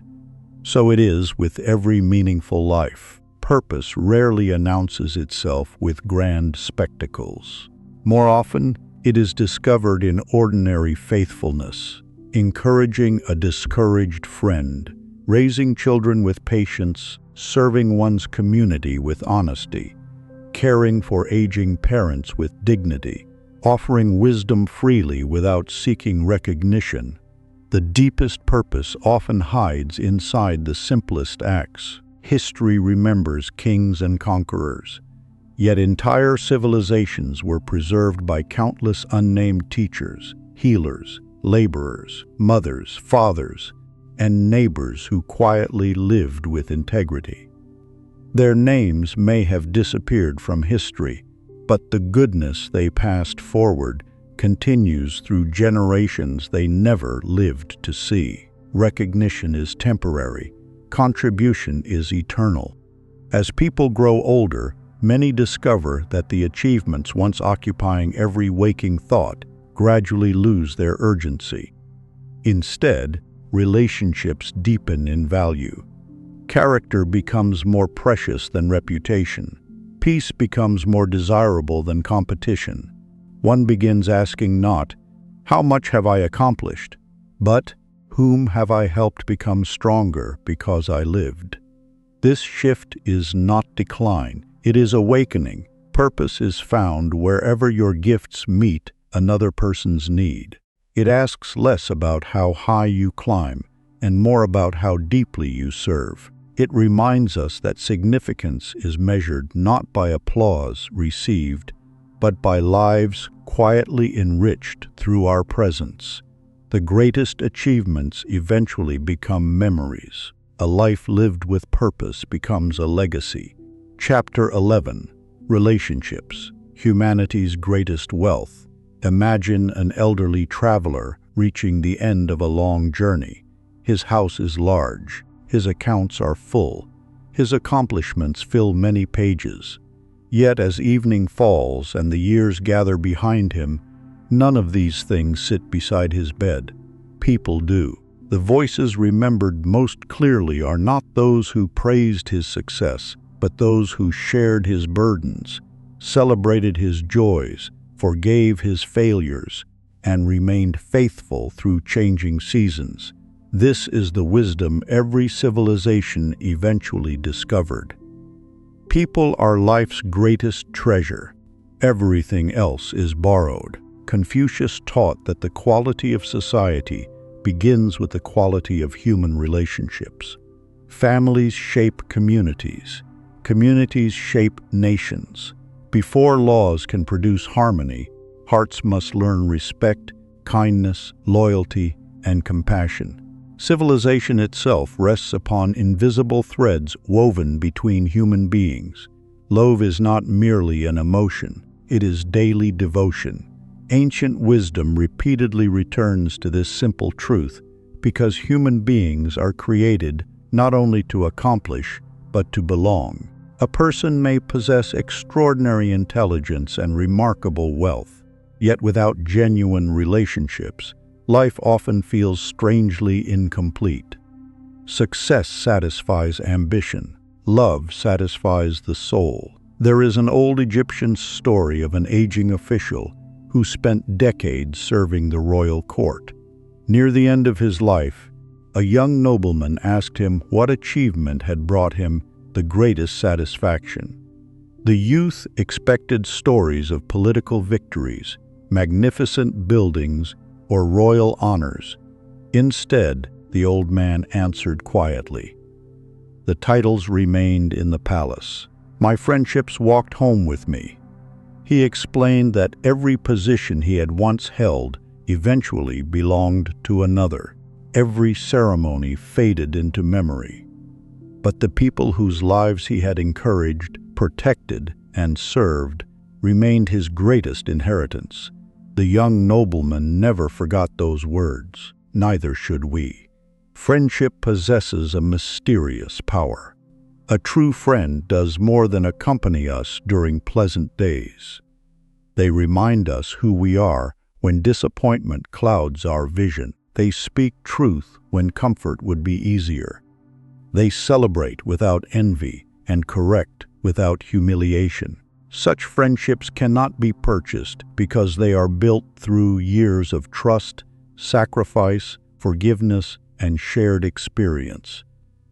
So it is with every meaningful life. Purpose rarely announces itself with grand spectacles. More often, it is discovered in ordinary faithfulness, encouraging a discouraged friend, raising children with patience, serving one's community with honesty, caring for aging parents with dignity, offering wisdom freely without seeking recognition. The deepest purpose often hides inside the simplest acts. History remembers kings and conquerors, yet entire civilizations were preserved by countless unnamed teachers, healers, laborers, mothers, fathers, and neighbors who quietly lived with integrity. Their names may have disappeared from history, but the goodness they passed forward continues through generations they never lived to see. Recognition is temporary. Contribution is eternal. As people grow older, many discover that the achievements once occupying every waking thought gradually lose their urgency. Instead, relationships deepen in value. Character becomes more precious than reputation. Peace becomes more desirable than competition. One begins asking not, How much have I accomplished? But whom have I helped become stronger because I lived? This shift is not decline, it is awakening. Purpose is found wherever your gifts meet another person's need. It asks less about how high you climb and more about how deeply you serve. It reminds us that significance is measured not by applause received, but by lives quietly enriched through our presence. The greatest achievements eventually become memories. A life lived with purpose becomes a legacy. Chapter 11. Relationships, humanity's greatest wealth. Imagine an elderly traveler reaching the end of a long journey. His house is large, his accounts are full, his accomplishments fill many pages. Yet as evening falls and the years gather behind him, none of these things sit beside his bed. People do. The voices remembered most clearly are not those who praised his success, but those who shared his burdens, celebrated his joys, forgave his failures, and remained faithful through changing seasons. This is the wisdom every civilization eventually discovered. People are life's greatest treasure. Everything else is borrowed. Confucius taught that the quality of society begins with the quality of human relationships. Families shape communities. Communities shape nations. Before laws can produce harmony, hearts must learn respect, kindness, loyalty, and compassion. Civilization itself rests upon invisible threads woven between human beings. Love is not merely an emotion, it is daily devotion. Ancient wisdom repeatedly returns to this simple truth because human beings are created not only to accomplish, but to belong. A person may possess extraordinary intelligence and remarkable wealth, yet without genuine relationships, life often feels strangely incomplete. Success satisfies ambition. Love satisfies the soul. There is an old Egyptian story of an aging official who spent decades serving the royal court. Near the end of his life, a young nobleman asked him what achievement had brought him the greatest satisfaction. The youth expected stories of political victories, magnificent buildings, or royal honors. Instead, the old man answered quietly, "The titles remained in the palace. My friendships walked home with me." He explained that every position he had once held eventually belonged to another. Every ceremony faded into memory. But the people whose lives he had encouraged, protected, and served remained his greatest inheritance. The young nobleman never forgot those words. Neither should we. Friendship possesses a mysterious power. A true friend does more than accompany us during pleasant days. They remind us who we are when disappointment clouds our vision. They speak truth when comfort would be easier. They celebrate without envy and correct without humiliation. Such friendships cannot be purchased because they are built through years of trust, sacrifice, forgiveness, and shared experience.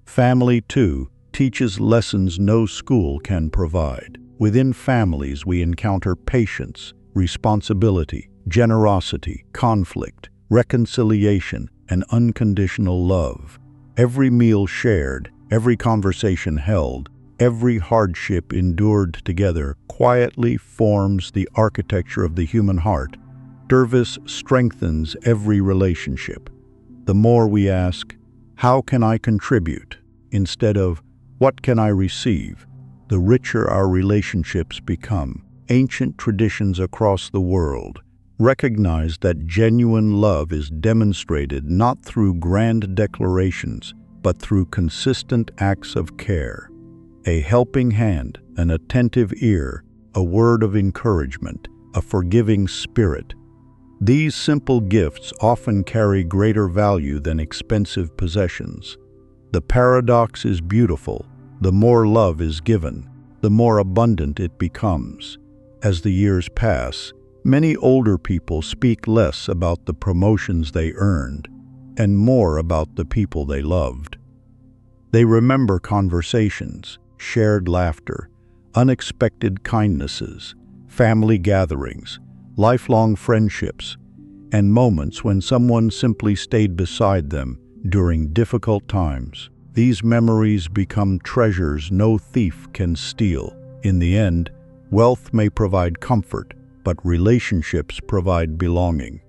Family, too, teaches lessons no school can provide. Within families, we encounter patience, responsibility, generosity, conflict, reconciliation, and unconditional love. Every meal shared, every conversation held, every hardship endured together quietly forms the architecture of the human heart. Service strengthens every relationship. The more we ask, "How can I contribute?" instead of "What can I receive?" the richer our relationships become. Ancient traditions across the world recognize that genuine love is demonstrated not through grand declarations, but through consistent acts of care. A helping hand, an attentive ear, a word of encouragement, a forgiving spirit. These simple gifts often carry greater value than expensive possessions. The paradox is beautiful. The more love is given, the more abundant it becomes. As the years pass, Many older people speak less about the promotions they earned and more about the people they loved. They remember conversations, shared laughter, unexpected kindnesses, family gatherings, lifelong friendships, and moments when someone simply stayed beside them during difficult times. These memories become treasures no thief can steal. In the end, wealth may provide comfort, but relationships provide belonging.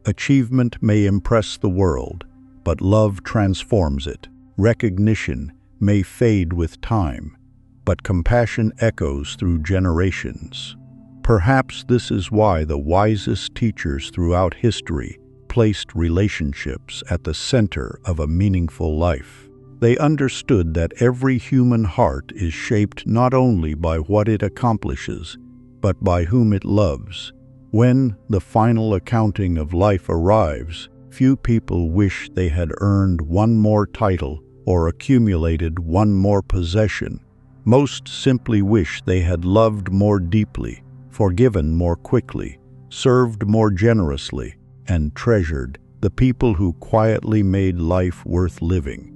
Achievement may impress the world, but love transforms it. Recognition may fade with time, but compassion echoes through generations. Perhaps this is why the wisest teachers throughout history placed relationships at the center of a meaningful life. They understood that every human heart is shaped not only by what it accomplishes, but by whom it loves. When the final accounting of life arrives, few people wish they had earned one more title or accumulated one more possession. Most simply wish they had loved more deeply, forgiven more quickly, served more generously, and treasured the people who quietly made life worth living.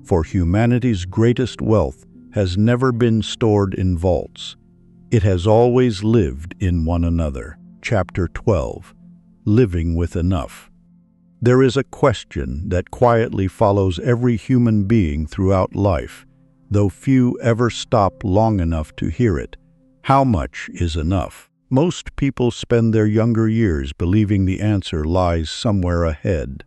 For humanity's greatest wealth has never been stored in vaults. It has always lived in one another. Chapter 12. Living with Enough. There is a question that quietly follows every human being throughout life, though few ever stop long enough to hear it. How much is enough? Most people spend their younger years believing the answer lies somewhere ahead.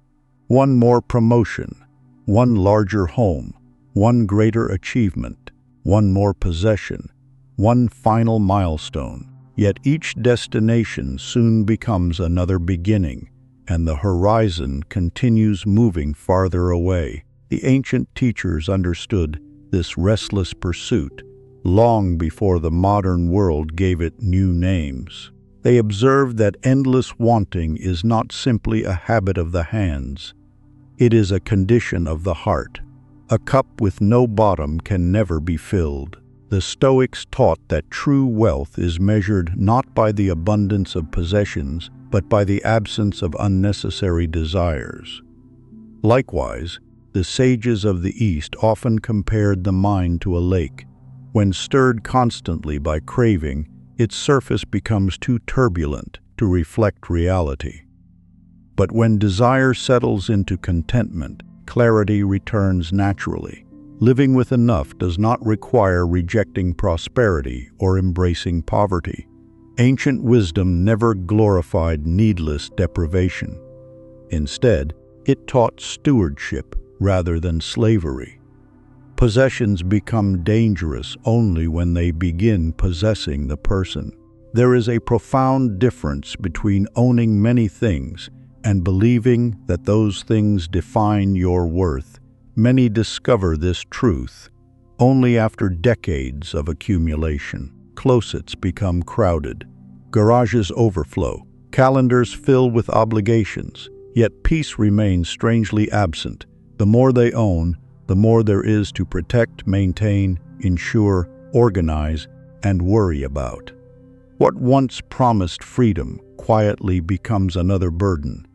One more promotion, one larger home, one greater achievement, one more possession, one final milestone. Yet each destination soon becomes another beginning, and the horizon continues moving farther away. The ancient teachers understood this restless pursuit long before the modern world gave it new names. They observed that endless wanting is not simply a habit of the hands. It is a condition of the heart. A cup with no bottom can never be filled. The Stoics taught that true wealth is measured not by the abundance of possessions, but by the absence of unnecessary desires. Likewise, the sages of the East often compared the mind to a lake. When stirred constantly by craving, its surface becomes too turbulent to reflect reality. But when desire settles into contentment, clarity returns naturally. Living with enough does not require rejecting prosperity or embracing poverty. Ancient wisdom never glorified needless deprivation. Instead, it taught stewardship rather than slavery. Possessions become dangerous only when they begin possessing the person. There is a profound difference between owning many things and believing that those things define your worth. Many discover this truth only after decades of accumulation. Closets become crowded, garages overflow, calendars fill with obligations, yet peace remains strangely absent. The more they own, the more there is to protect, maintain, insure, organize, and worry about. What once promised freedom quietly becomes another burden.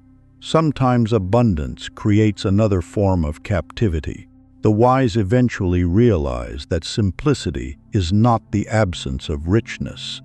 Sometimes abundance creates another form of captivity. The wise eventually realize that simplicity is not the absence of richness.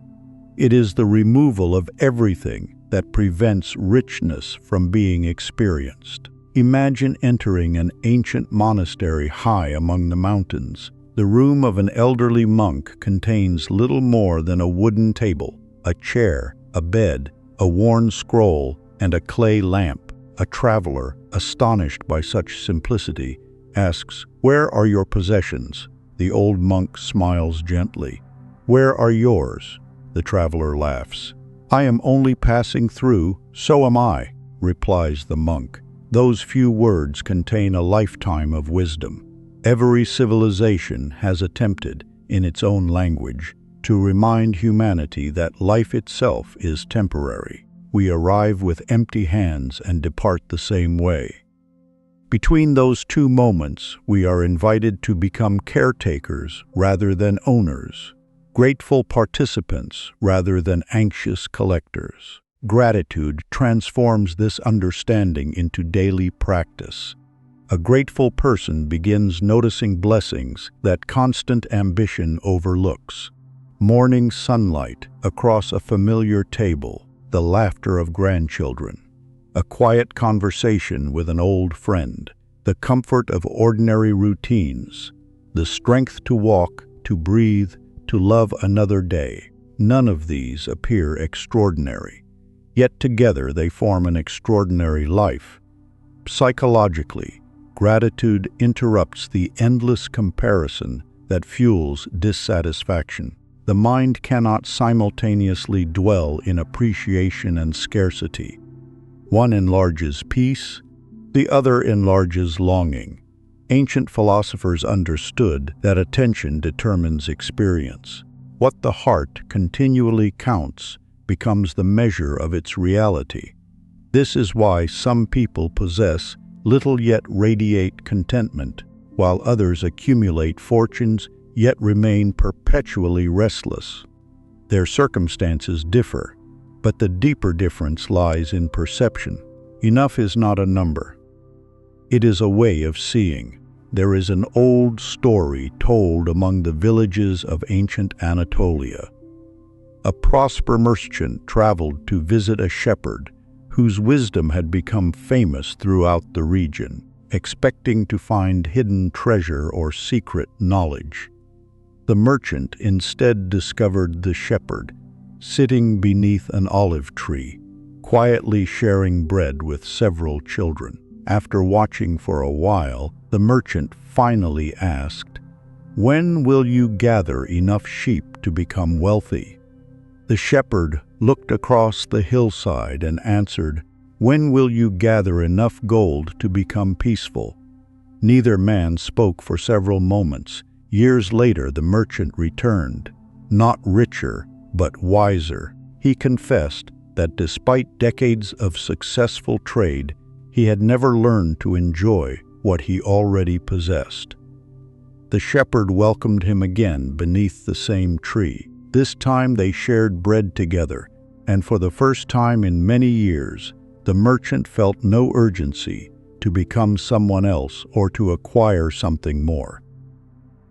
It is the removal of everything that prevents richness from being experienced. Imagine entering an ancient monastery high among the mountains. The room of an elderly monk contains little more than a wooden table, a chair, a bed, a worn scroll, and a clay lamp. A traveler, astonished by such simplicity, asks, "Where are your possessions?" The old monk smiles gently. "Where are yours?" The traveler laughs. "I am only passing through, so am I," replies the monk. Those few words contain a lifetime of wisdom. Every civilization has attempted, in its own language, to remind humanity that life itself is temporary. We arrive with empty hands and depart the same way. Between those two moments, we are invited to become caretakers rather than owners. grateful participants rather than anxious collectors. Gratitude transforms this understanding into daily practice. A grateful person begins noticing blessings that constant ambition overlooks. Morning sunlight across a familiar table, the laughter of grandchildren, a quiet conversation with an old friend, the comfort of ordinary routines, the strength to walk, to breathe, to love another day. None of these appear extraordinary, yet together they form an extraordinary life. Psychologically, gratitude interrupts the endless comparison that fuels dissatisfaction. The mind cannot simultaneously dwell in appreciation and scarcity. One enlarges peace, the other enlarges longing. Ancient philosophers understood that attention determines experience. What the heart continually counts becomes the measure of its reality. This is why some people possess little yet radiate contentment, while others accumulate fortunes yet remain perpetually restless. Their circumstances differ, but the deeper difference lies in perception. Enough is not a number. It is a way of seeing. There is an old story told among the villages of ancient Anatolia. A prosperous merchant traveled to visit a shepherd whose wisdom had become famous throughout the region, expecting to find hidden treasure or secret knowledge. The merchant instead discovered the shepherd, sitting beneath an olive tree, quietly sharing bread with several children. After watching for a while, the merchant finally asked, "When will you gather enough sheep to become wealthy?" The shepherd looked across the hillside and answered, "When will you gather enough gold to become peaceful?" Neither man spoke for several moments. Years later, the merchant returned, not richer, but wiser. He confessed that despite decades of successful trade, he had never learned to enjoy what he already possessed. The shepherd welcomed him again beneath the same tree. This time they shared bread together, and for the first time in many years, the merchant felt no urgency to become someone else or to acquire something more.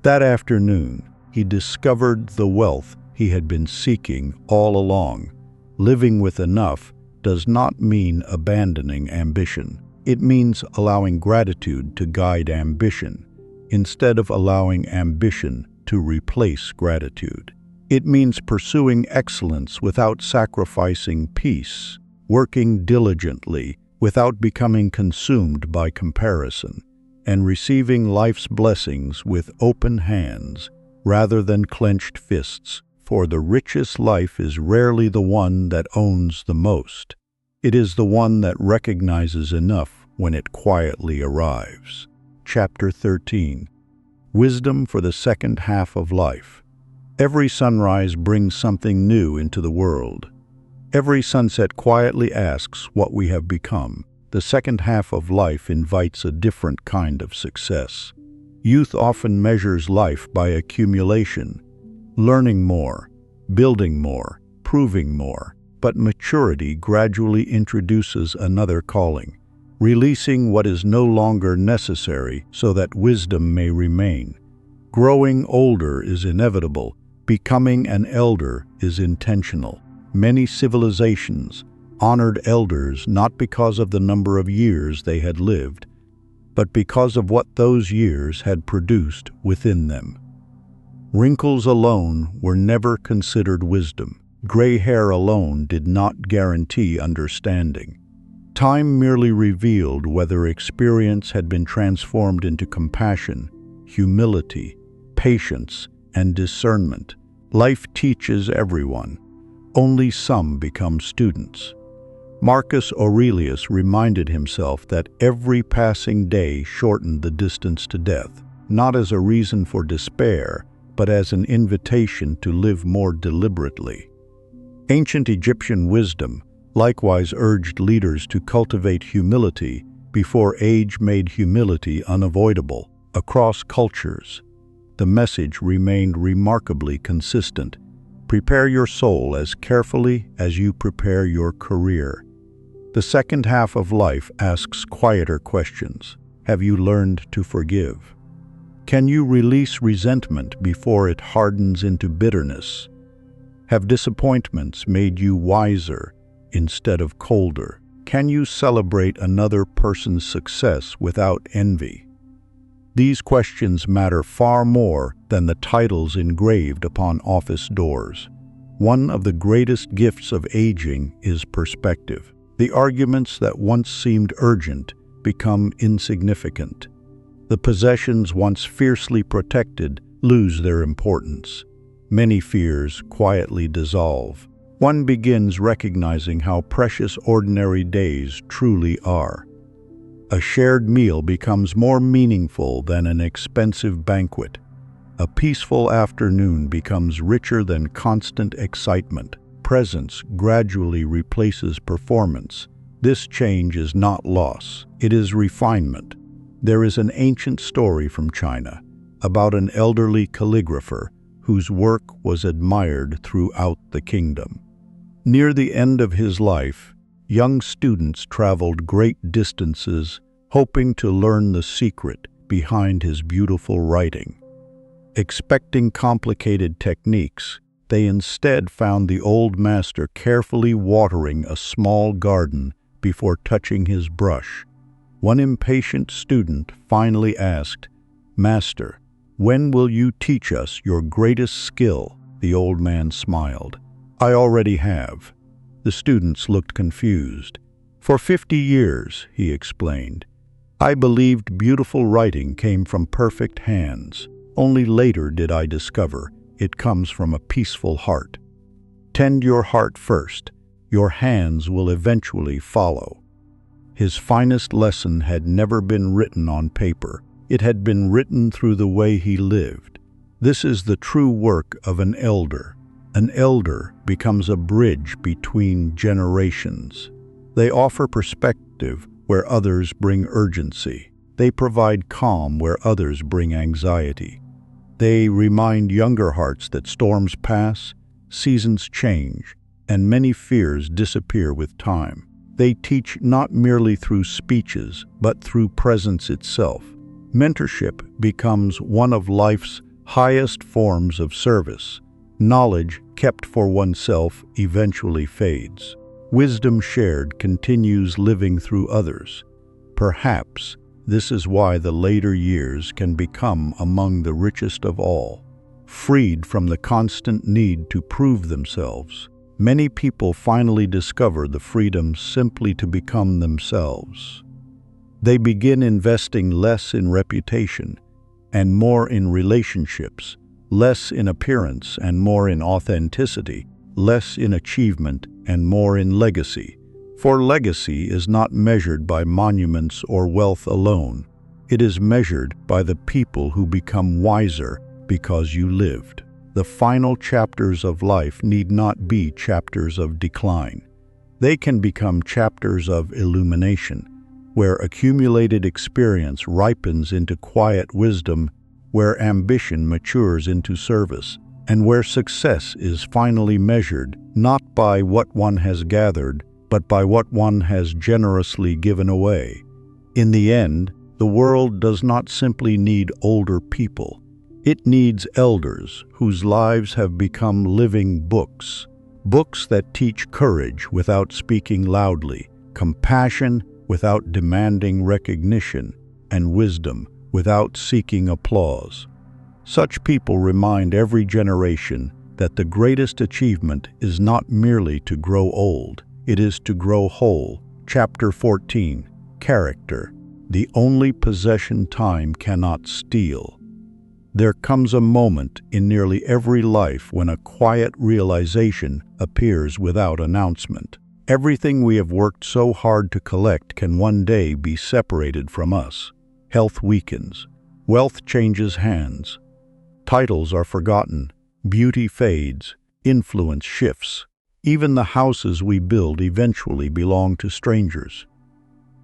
That afternoon, he discovered the wealth he had been seeking all along. Living with enough does not mean abandoning ambition. It means allowing gratitude to guide ambition, instead of allowing ambition to replace gratitude. It means pursuing excellence without sacrificing peace, working diligently without becoming consumed by comparison, and receiving life's blessings with open hands rather than clenched fists. For the richest life is rarely the one that owns the most. It is the one that recognizes enough when it quietly arrives. Chapter 13. Wisdom for the second half of life. Every sunrise brings something new into the world. Every sunset quietly asks what we have become. The second half of life invites a different kind of success. Youth often measures life by accumulation, learning more, building more, proving more. But maturity gradually introduces another calling, releasing what is no longer necessary so that wisdom may remain. Growing older is inevitable. Becoming an elder is intentional. Many civilizations honored elders not because of the number of years they had lived, but because of what those years had produced within them. Wrinkles alone were never considered wisdom. Gray hair alone did not guarantee understanding. Time merely revealed whether experience had been transformed into compassion, humility, patience, and discernment. Life teaches everyone. Only some become students. Marcus Aurelius reminded himself that every passing day shortened the distance to death, not as a reason for despair, but as an invitation to live more deliberately. Ancient Egyptian wisdom likewise urged leaders to cultivate humility before age made humility unavoidable. Across cultures, the message remained remarkably consistent. Prepare your soul as carefully as you prepare your career. The second half of life asks quieter questions. Have you learned to forgive? Can you release resentment before it hardens into bitterness? Have disappointments made you wiser instead of colder? Can you celebrate another person's success without envy? These questions matter far more than the titles engraved upon office doors. One of the greatest gifts of aging is perspective. The arguments that once seemed urgent become insignificant. The possessions once fiercely protected lose their importance. Many fears quietly dissolve. One begins recognizing how precious ordinary days truly are. A shared meal becomes more meaningful than an expensive banquet. A peaceful afternoon becomes richer than constant excitement. Presence gradually replaces performance. This change is not loss, it is refinement. There is an ancient story from China about an elderly calligrapher whose work was admired throughout the kingdom. Near the end of his life, young students traveled great distances, hoping to learn the secret behind his beautiful writing. Expecting complicated techniques, they instead found the old master carefully watering a small garden before touching his brush. One impatient student finally asked, "Master, when will you teach us your greatest skill?" The old man smiled. "I already have." The students looked confused. "For 50 years," he explained, "I believed beautiful writing came from perfect hands. Only later did I discover it comes from a peaceful heart. Tend your heart first. Your hands will eventually follow." His finest lesson had never been written on paper. It had been written through the way he lived. This is the true work of an elder. An elder becomes a bridge between generations. They offer perspective where others bring urgency. They provide calm where others bring anxiety. They remind younger hearts that storms pass, seasons change, and many fears disappear with time. They teach not merely through speeches, but through presence itself. Mentorship becomes one of life's highest forms of service. Knowledge kept for oneself eventually fades. Wisdom shared continues living through others. Perhaps this is why the later years can become among the richest of all. Freed from the constant need to prove themselves, many people finally discover the freedom simply to become themselves. They begin investing less in reputation and more in relationships, less in appearance and more in authenticity, less in achievement and more in legacy. For legacy is not measured by monuments or wealth alone. It is measured by the people who become wiser because you lived. The final chapters of life need not be chapters of decline. They can become chapters of illumination, where accumulated experience ripens into quiet wisdom, where ambition matures into service, and where success is finally measured not by what one has gathered, but by what one has generously given away. In the end, the world does not simply need older people. It needs elders whose lives have become living books, books that teach courage without speaking loudly, compassion without demanding recognition, and wisdom without seeking applause. Such people remind every generation that the greatest achievement is not merely to grow old, it is to grow whole. Chapter 14. Character. The only possession time cannot steal. There comes a moment in nearly every life when a quiet realization appears without announcement. Everything we have worked so hard to collect can one day be separated from us. Health weakens. Wealth changes hands. Titles are forgotten. Beauty fades. Influence shifts. Even the houses we build eventually belong to strangers.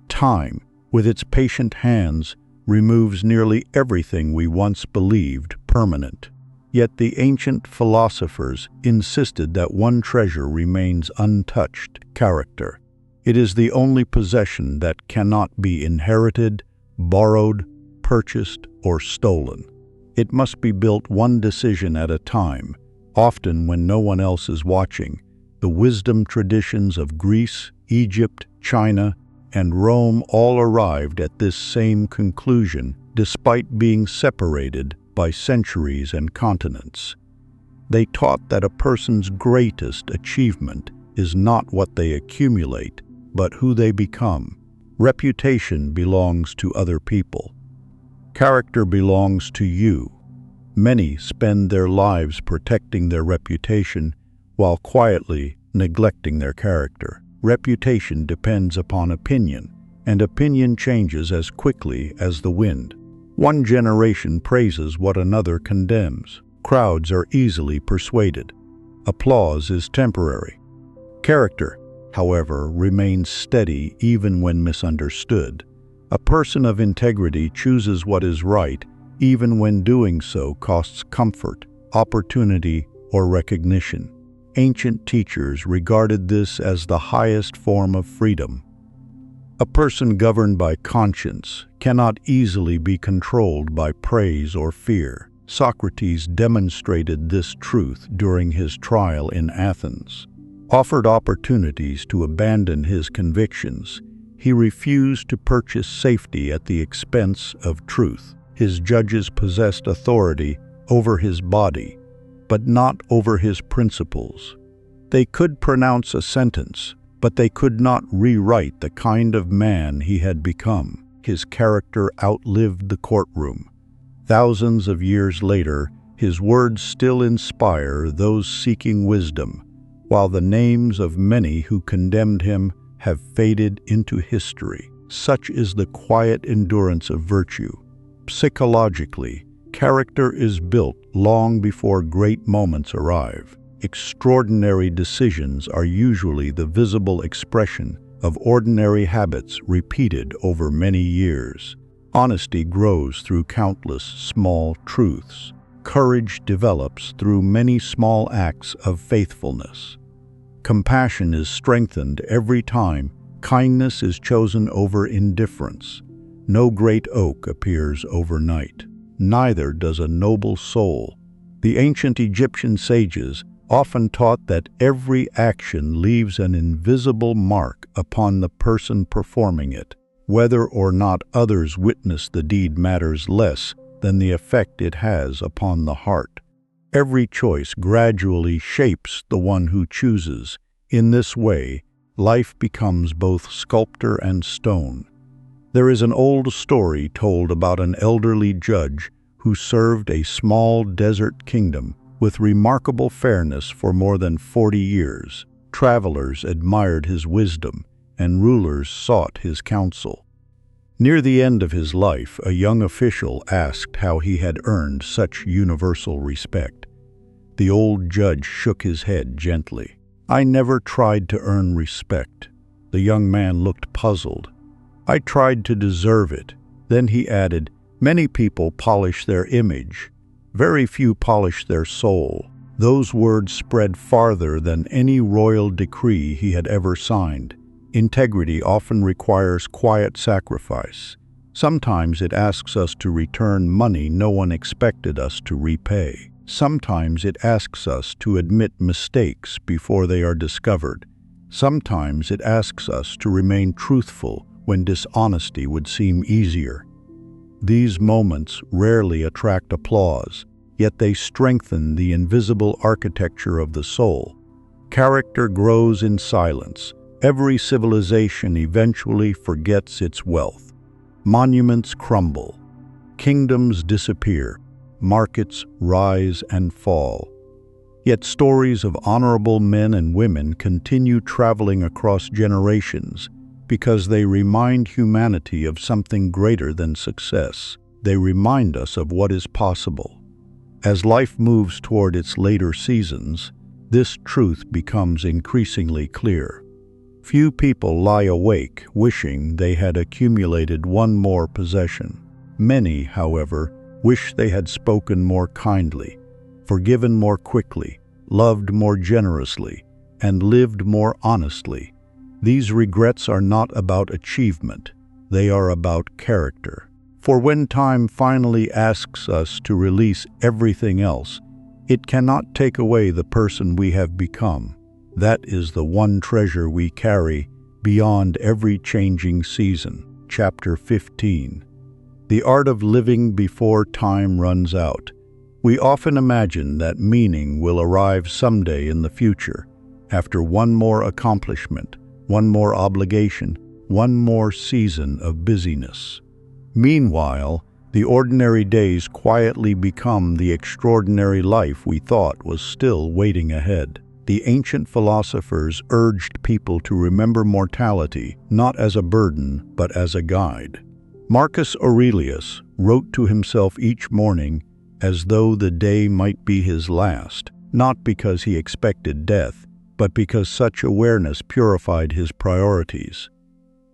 Time, with its patient hands, removes nearly everything we once believed permanent. Yet the ancient philosophers insisted that one treasure remains untouched: character. It is the only possession that cannot be inherited, borrowed, purchased, or stolen. It must be built one decision at a time, often when no one else is watching. The wisdom traditions of Greece, Egypt, China, and Rome all arrived at this same conclusion, despite being separated by centuries and continents. They taught that a person's greatest achievement is not what they accumulate, but who they become. Reputation belongs to other people. Character belongs to you. Many spend their lives protecting their reputation while quietly neglecting their character. Reputation depends upon opinion, and opinion changes as quickly as the wind. One generation praises what another condemns. Crowds are easily persuaded. Applause is temporary. Character, however, remains steady even when misunderstood. A person of integrity chooses what is right, even when doing so costs comfort, opportunity, or recognition. Ancient teachers regarded this as the highest form of freedom. A person governed by conscience cannot easily be controlled by praise or fear. Socrates demonstrated this truth during his trial in Athens. Offered opportunities to abandon his convictions, he refused to purchase safety at the expense of truth. His judges possessed authority over his body, but not over his principles. They could pronounce a sentence, but they could not rewrite the kind of man he had become. His character outlived the courtroom. Thousands of years later, his words still inspire those seeking wisdom, while the names of many who condemned him have faded into history. Such is the quiet endurance of virtue. Psychologically, character is built long before great moments arrive. Extraordinary decisions are usually the visible expression of ordinary habits repeated over many years. Honesty grows through countless small truths. Courage develops through many small acts of faithfulness. Compassion is strengthened every time kindness is chosen over indifference. No great oak appears overnight. Neither does a noble soul. The ancient Egyptian sages often taught that every action leaves an invisible mark upon the person performing it. Whether or not others witness the deed matters less than the effect it has upon the heart. Every choice gradually shapes the one who chooses. In this way, life becomes both sculptor and stone. There is an old story told about an elderly judge who served a small desert kingdom with remarkable fairness for more than 40 years. Travelers admired his wisdom, and rulers sought his counsel. Near the end of his life, a young official asked how he had earned such universal respect. The old judge shook his head gently. "I never tried to earn respect." The young man looked puzzled. "I tried to deserve it." Then he added, "Many people polish their image. Very few polish their soul." Those words spread farther than any royal decree he had ever signed. Integrity often requires quiet sacrifice. Sometimes it asks us to return money no one expected us to repay. Sometimes it asks us to admit mistakes before they are discovered. Sometimes it asks us to remain truthful when dishonesty would seem easier. These moments rarely attract applause, yet they strengthen the invisible architecture of the soul. Character grows in silence. Every civilization eventually forgets its wealth. Monuments crumble. Kingdoms disappear. Markets rise and fall. Yet stories of honorable men and women continue traveling across generations because they remind humanity of something greater than success. They remind us of what is possible. As life moves toward its later seasons, this truth becomes increasingly clear. Few people lie awake wishing they had accumulated one more possession. Many, however, wish they had spoken more kindly, forgiven more quickly, loved more generously, and lived more honestly. These regrets are not about achievement, they are about character. For when time finally asks us to release everything else, it cannot take away the person we have become. That is the one treasure we carry beyond every changing season. Chapter 15. The Art of Living Before Time Runs Out. We often imagine that meaning will arrive someday in the future, after one more accomplishment, one more obligation, one more season of busyness. Meanwhile, the ordinary days quietly become the extraordinary life we thought was still waiting ahead. The ancient philosophers urged people to remember mortality not as a burden, but as a guide. Marcus Aurelius wrote to himself each morning as though the day might be his last, not because he expected death, but because such awareness purified his priorities.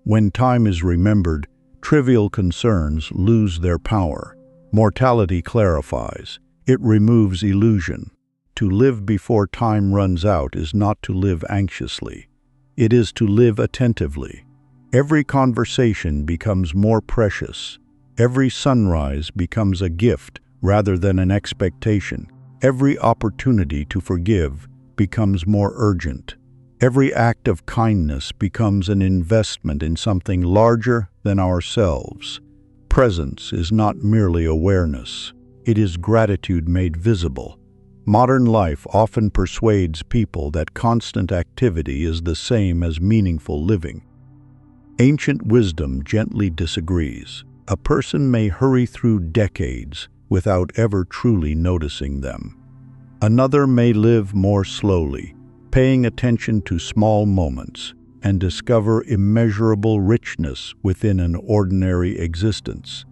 When time is remembered, trivial concerns lose their power. Mortality clarifies. It removes illusion. To live before time runs out is not to live anxiously. It is to live attentively. Every conversation becomes more precious. Every sunrise becomes a gift rather than an expectation. Every opportunity to forgive becomes more urgent. Every act of kindness becomes an investment in something larger than ourselves. Presence is not merely awareness. It is gratitude made visible. Modern life often persuades people that constant activity is the same as meaningful living. Ancient wisdom gently disagrees. A person may hurry through decades without ever truly noticing them. Another may live more slowly, paying attention to small moments, and discover immeasurable richness within an ordinary existence.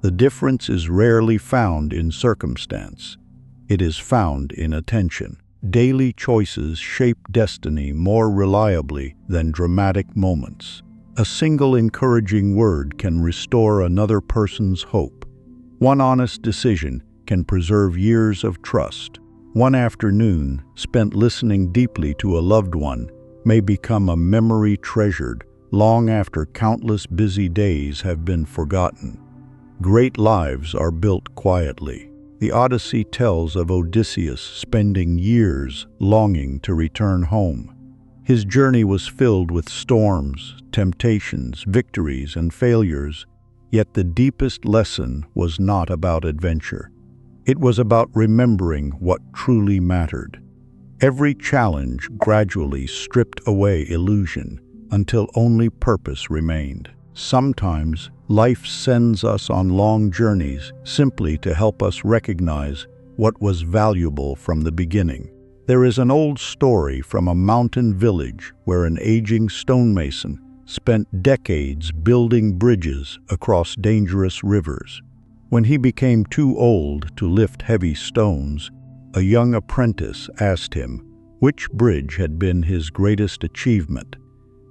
The difference is rarely found in circumstance. It is found in attention. Daily choices shape destiny more reliably than dramatic moments. A single encouraging word can restore another person's hope. One honest decision can preserve years of trust. One afternoon spent listening deeply to a loved one may become a memory treasured long after countless busy days have been forgotten. Great lives are built quietly. The Odyssey tells of Odysseus spending years longing to return home. His journey was filled with storms, temptations, victories, and failures, yet the deepest lesson was not about adventure. It was about remembering what truly mattered. Every challenge gradually stripped away illusion until only purpose remained. Sometimes life sends us on long journeys simply to help us recognize what was valuable from the beginning. There is an old story from a mountain village where an aging stonemason spent decades building bridges across dangerous rivers. When he became too old to lift heavy stones, a young apprentice asked him which bridge had been his greatest achievement.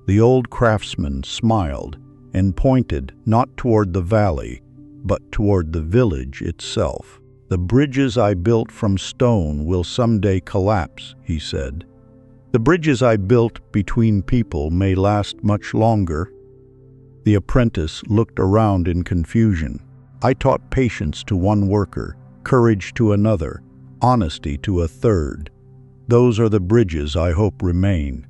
The old craftsman smiled and pointed not toward the valley, but toward the village itself. "The bridges I built from stone will someday collapse," he said. "The bridges I built between people may last much longer." The apprentice looked around in confusion. "I taught patience to one worker, courage to another, honesty to a third. Those are the bridges I hope remain."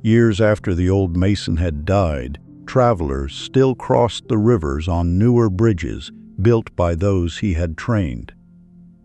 Years after the old mason had died, travelers still crossed the rivers on newer bridges built by those he had trained.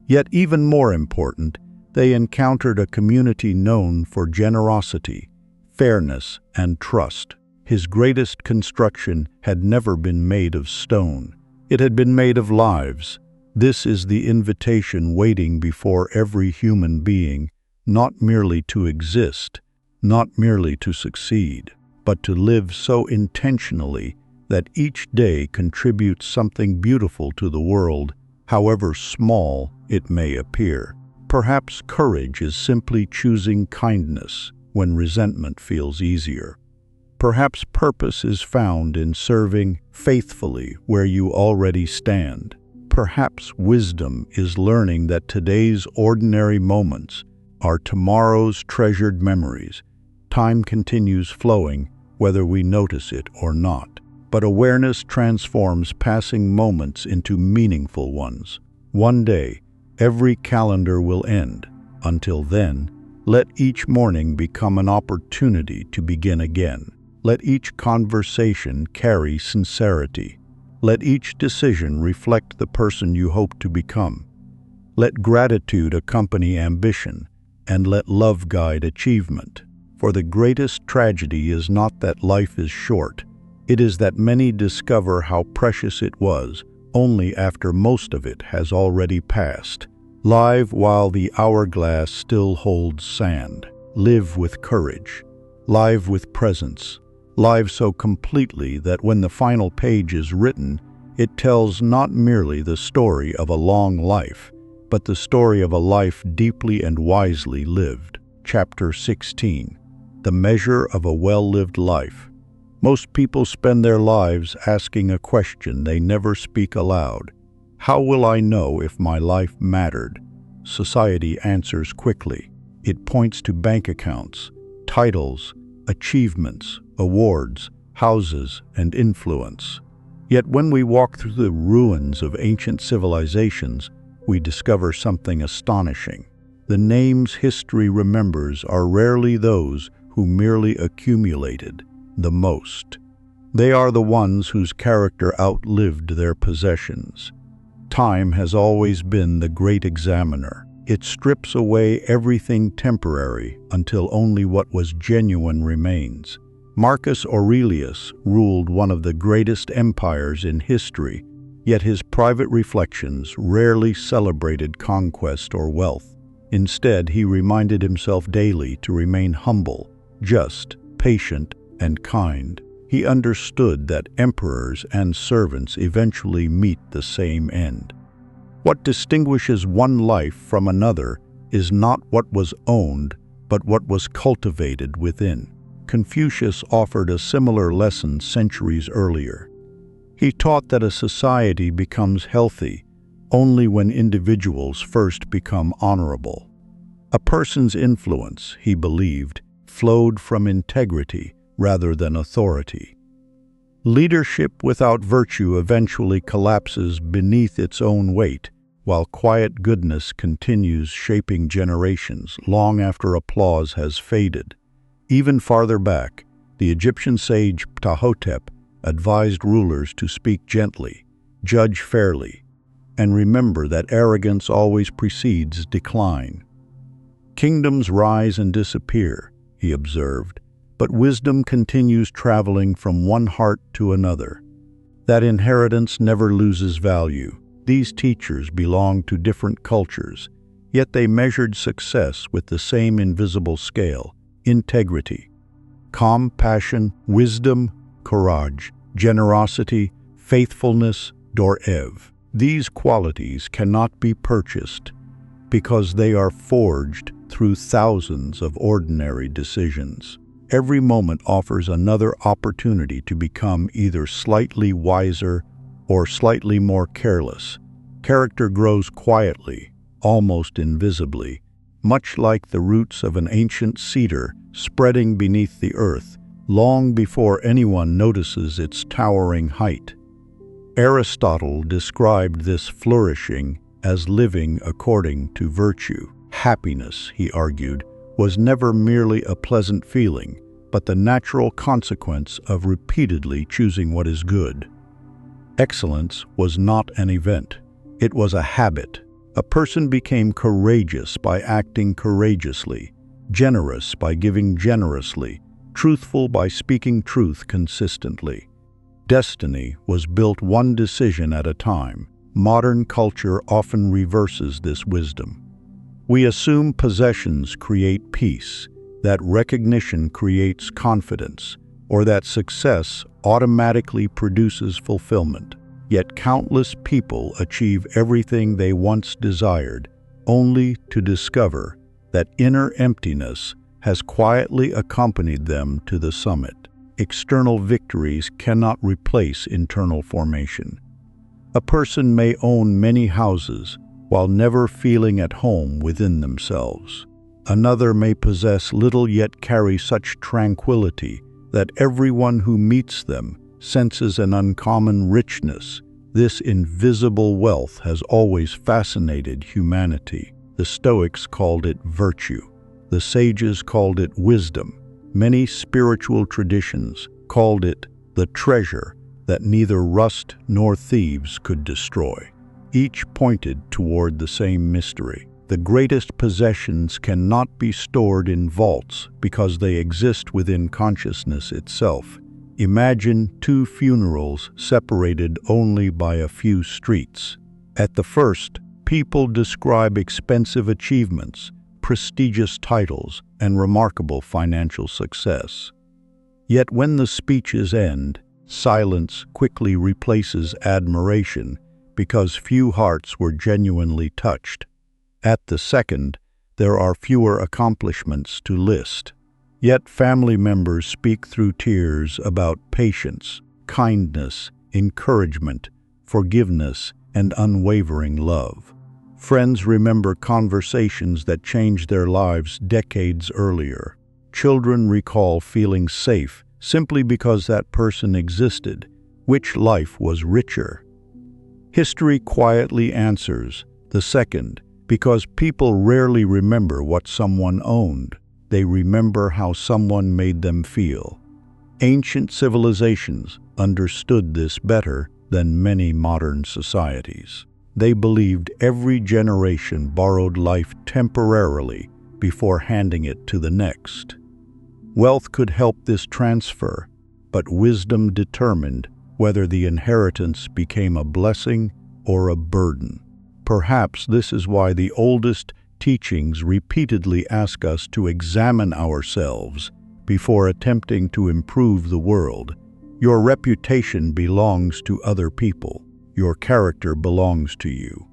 Yet even more important, they encountered a community known for generosity, fairness, and trust. His greatest construction had never been made of stone. It had been made of lives. This is the invitation waiting before every human being, not merely to exist, not merely to succeed, but to live so intentionally that each day contributes something beautiful to the world, however small it may appear. Perhaps courage is simply choosing kindness when resentment feels easier. Perhaps purpose is found in serving faithfully where you already stand. Perhaps wisdom is learning that today's ordinary moments are tomorrow's treasured memories. Time continues flowing, whether we notice it or not. But awareness transforms passing moments into meaningful ones. One day, every calendar will end. Until then, let each morning become an opportunity to begin again. Let each conversation carry sincerity. Let each decision reflect the person you hope to become. Let gratitude accompany ambition, and let love guide achievement. For the greatest tragedy is not that life is short, it is that many discover how precious it was only after most of it has already passed. Live while the hourglass still holds sand. Live with courage. Live with presence. Live so completely that when the final page is written, it tells not merely the story of a long life, but the story of a life deeply and wisely lived. Chapter 16. The Measure of a Well-Lived Life. Most people spend their lives asking a question they never speak aloud. How will I know if my life mattered? Society answers quickly. It points to bank accounts, titles, achievements, awards, houses, and influence. Yet when we walk through the ruins of ancient civilizations, we discover something astonishing. The names history remembers are rarely those who merely accumulated the most. They are the ones whose character outlived their possessions. Time has always been the great examiner. It strips away everything temporary until only what was genuine remains. Marcus Aurelius ruled one of the greatest empires in history, yet his private reflections rarely celebrated conquest or wealth. Instead, he reminded himself daily to remain humble, just, patient, and kind. He understood that emperors and servants eventually meet the same end. What distinguishes one life from another is not what was owned, but what was cultivated within. Confucius offered a similar lesson centuries earlier. He taught that a society becomes healthy only when individuals first become honorable. A person's influence, he believed, flowed from integrity rather than authority. Leadership without virtue eventually collapses beneath its own weight, while quiet goodness continues shaping generations long after applause has faded. Even farther back, the Egyptian sage Ptahhotep advised rulers to speak gently, judge fairly, and remember that arrogance always precedes decline. Kingdoms rise and disappear, he observed, but wisdom continues traveling from one heart to another. That inheritance never loses value. These teachers belonged to different cultures, yet they measured success with the same invisible scale: integrity, compassion, wisdom, courage, generosity, faithfulness, dorev. These qualities cannot be purchased because they are forged through thousands of ordinary decisions. Every moment offers another opportunity to become either slightly wiser or slightly more careless. Character grows quietly, almost invisibly, much like the roots of an ancient cedar spreading beneath the earth, long before anyone notices its towering height. Aristotle described this flourishing as living according to virtue. Happiness, he argued, was never merely a pleasant feeling, but the natural consequence of repeatedly choosing what is good. Excellence was not an event, it was a habit. A person became courageous by acting courageously, generous by giving generously, truthful by speaking truth consistently. Destiny was built one decision at a time. Modern culture often reverses this wisdom. We assume possessions create peace, that recognition creates confidence, or that success automatically produces fulfillment. Yet countless people achieve everything they once desired, only to discover that inner emptiness has quietly accompanied them to the summit. External victories cannot replace internal formation. A person may own many houses while never feeling at home within themselves. Another may possess little yet carry such tranquility that everyone who meets them senses an uncommon richness. This invisible wealth has always fascinated humanity. The Stoics called it virtue. The sages called it wisdom. Many spiritual traditions called it the treasure that neither rust nor thieves could destroy. Each pointed toward the same mystery. The greatest possessions cannot be stored in vaults because they exist within consciousness itself. Imagine two funerals separated only by a few streets. At the first, people describe expensive achievements, prestigious titles, and remarkable financial success. Yet when the speeches end, silence quickly replaces admiration because few hearts were genuinely touched. At the second, there are fewer accomplishments to list. Yet family members speak through tears about patience, kindness, encouragement, forgiveness, and unwavering love. Friends remember conversations that changed their lives decades earlier. Children recall feeling safe simply because that person existed. Which life was richer? History quietly answers the second, because people rarely remember what someone owned. They remember how someone made them feel. Ancient civilizations understood this better than many modern societies. They believed every generation borrowed life temporarily before handing it to the next. Wealth could help this transfer, but wisdom determined whether the inheritance became a blessing or a burden. Perhaps this is why the oldest teachings repeatedly ask us to examine ourselves before attempting to improve the world. Your reputation belongs to other people. Your character belongs to you.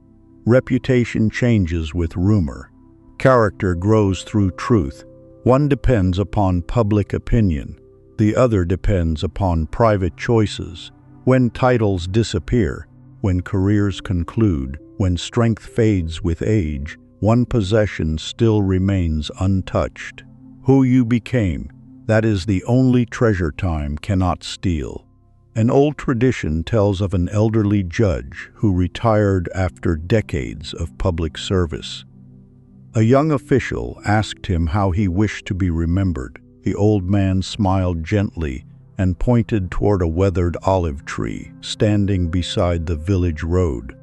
Reputation changes with rumor. Character grows through truth. One depends upon public opinion. The other depends upon private choices. When titles disappear, when careers conclude, when strength fades with age, one possession still remains untouched. Who you became, that is the only treasure time cannot steal. An old tradition tells of an elderly judge who retired after decades of public service. A young official asked him how he wished to be remembered. The old man smiled gently and pointed toward a weathered olive tree standing beside the village road.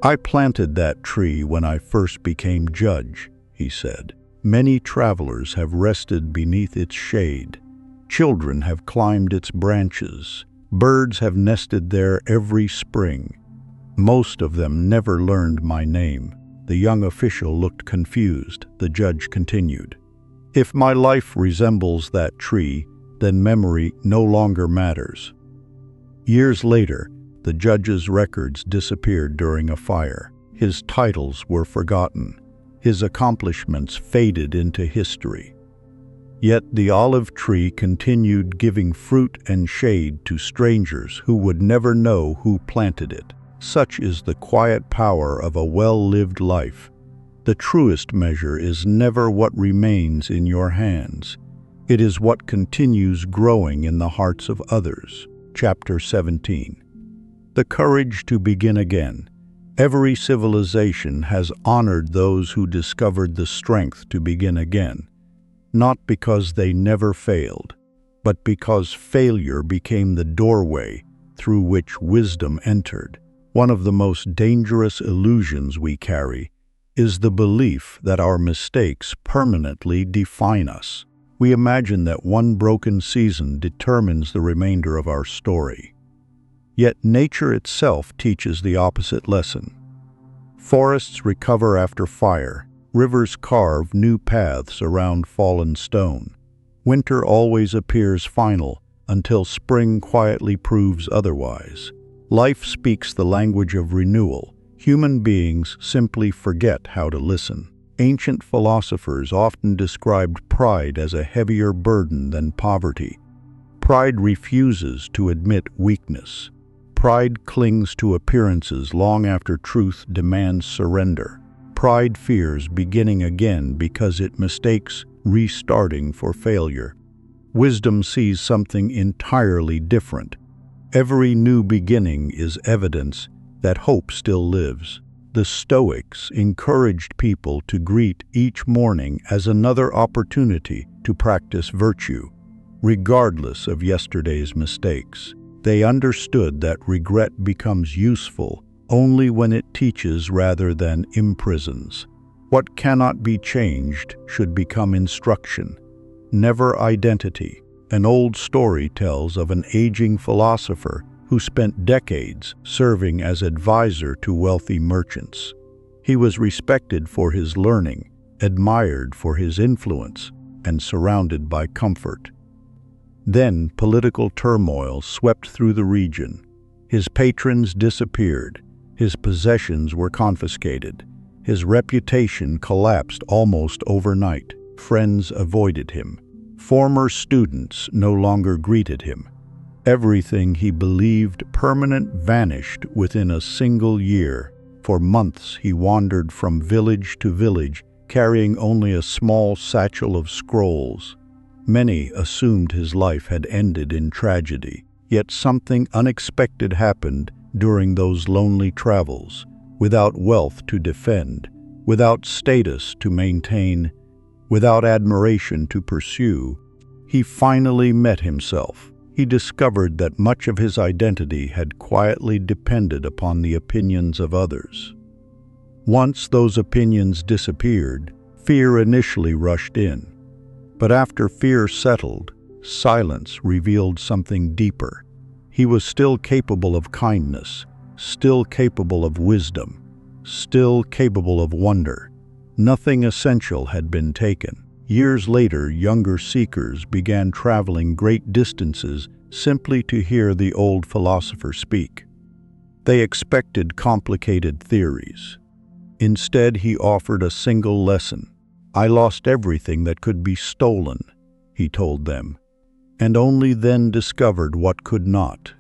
"I planted that tree when I first became judge," he said. "Many travelers have rested beneath its shade. Children have climbed its branches. Birds have nested there every spring. Most of them never learned my name." The young official looked confused. The judge continued, "If my life resembles that tree, then memory no longer matters." Years later, the judge's records disappeared during a fire. His titles were forgotten. His accomplishments faded into history. Yet the olive tree continued giving fruit and shade to strangers who would never know who planted it. Such is the quiet power of a well-lived life. The truest measure is never what remains in your hands. It is what continues growing in the hearts of others. Chapter 17. The courage to begin again. Every civilization has honored those who discovered the strength to begin again, not because they never failed, but because failure became the doorway through which wisdom entered. One of the most dangerous illusions we carry is the belief that our mistakes permanently define us. We imagine that one broken season determines the remainder of our story. Yet nature itself teaches the opposite lesson. Forests recover after fire. Rivers carve new paths around fallen stone. Winter always appears final until spring quietly proves otherwise. Life speaks the language of renewal. Human beings simply forget how to listen. Ancient philosophers often described pride as a heavier burden than poverty. Pride refuses to admit weakness. Pride clings to appearances long after truth demands surrender. Pride fears beginning again because it mistakes restarting for failure. Wisdom sees something entirely different. Every new beginning is evidence that hope still lives. The Stoics encouraged people to greet each morning as another opportunity to practice virtue, regardless of yesterday's mistakes. They understood that regret becomes useful only when it teaches rather than imprisons. What cannot be changed should become instruction, never identity. An old story tells of an aging philosopher who spent decades serving as advisor to wealthy merchants. He was respected for his learning, admired for his influence, and surrounded by comfort. Then political turmoil swept through the region. His patrons disappeared. His possessions were confiscated. His reputation collapsed almost overnight. Friends avoided him. Former students no longer greeted him. Everything he believed permanent vanished within a single year. For months he wandered from village to village, carrying only a small satchel of scrolls. Many assumed his life had ended in tragedy, yet something unexpected happened during those lonely travels. Without wealth to defend, without status to maintain, without admiration to pursue, he finally met himself. He discovered that much of his identity had quietly depended upon the opinions of others. Once those opinions disappeared, fear initially rushed in. But after fear settled, silence revealed something deeper. He was still capable of kindness, still capable of wisdom, still capable of wonder. Nothing essential had been taken. Years later, younger seekers began traveling great distances simply to hear the old philosopher speak. They expected complicated theories. Instead, he offered a single lesson. "I lost everything that could be stolen," he told them, and only then discovered what could not.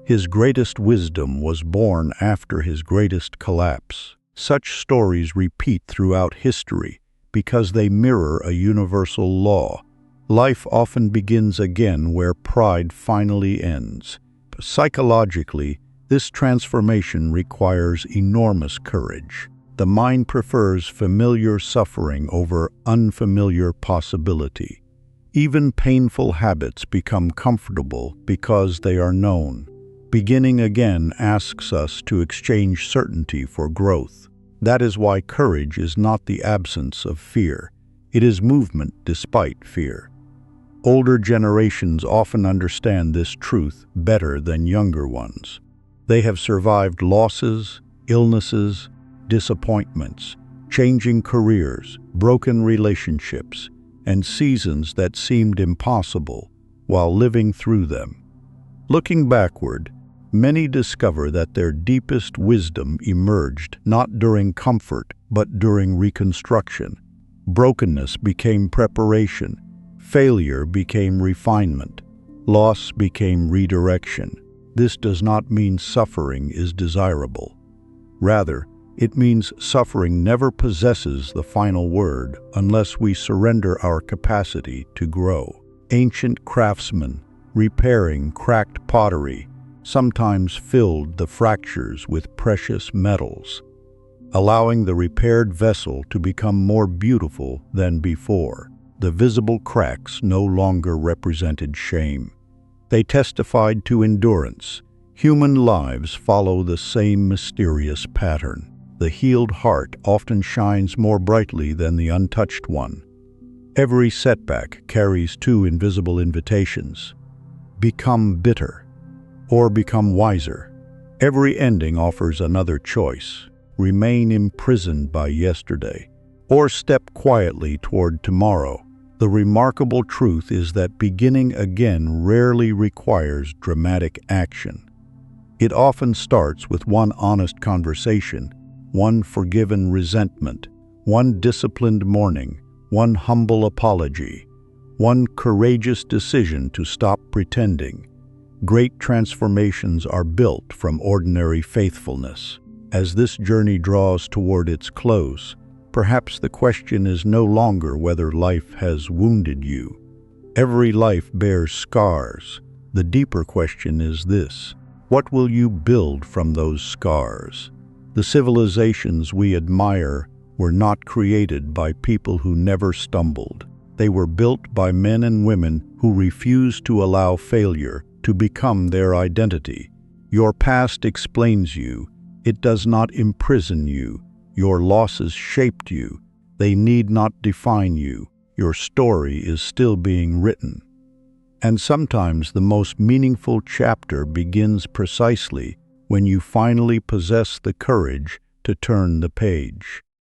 His greatest wisdom was born after his greatest collapse. Such stories repeat throughout history because they mirror a universal law. Life often begins again where pride finally ends. Psychologically, this transformation requires enormous courage. The mind prefers familiar suffering over unfamiliar possibility. Even painful habits become comfortable because they are known. Beginning again asks us to exchange certainty for growth. That is why courage is not the absence of fear. It is movement despite fear. Older generations often understand this truth better than younger ones. They have survived losses, illnesses, disappointments, changing careers, broken relationships, and seasons that seemed impossible while living through them. Looking backward, many discover that their deepest wisdom emerged not during comfort but during reconstruction. Brokenness became preparation, failure became refinement, loss became redirection. This does not mean suffering is desirable. Rather, it means suffering never possesses the final word unless we surrender our capacity to grow. Ancient craftsmen, repairing cracked pottery, sometimes filled the fractures with precious metals, allowing the repaired vessel to become more beautiful than before. The visible cracks no longer represented shame. They testified to endurance. Human lives follow the same mysterious pattern. The healed heart often shines more brightly than the untouched one. Every setback carries two invisible invitations: become bitter or become wiser. Every ending offers another choice: remain imprisoned by yesterday or step quietly toward tomorrow. The remarkable truth is that beginning again rarely requires dramatic action. It often starts with one honest conversation, one forgiven resentment, one disciplined morning, one humble apology, one courageous decision to stop pretending. Great transformations are built from ordinary faithfulness. As this journey draws toward its close, perhaps the question is no longer whether life has wounded you. Every life bears scars. The deeper question is this: what will you build from those scars? The civilizations we admire were not created by people who never stumbled. They were built by men and women who refused to allow failure to become their identity. Your past explains you. It does not imprison you. Your losses shaped you. They need not define you. Your story is still being written. And sometimes the most meaningful chapter begins precisely when you finally possess the courage to turn the page.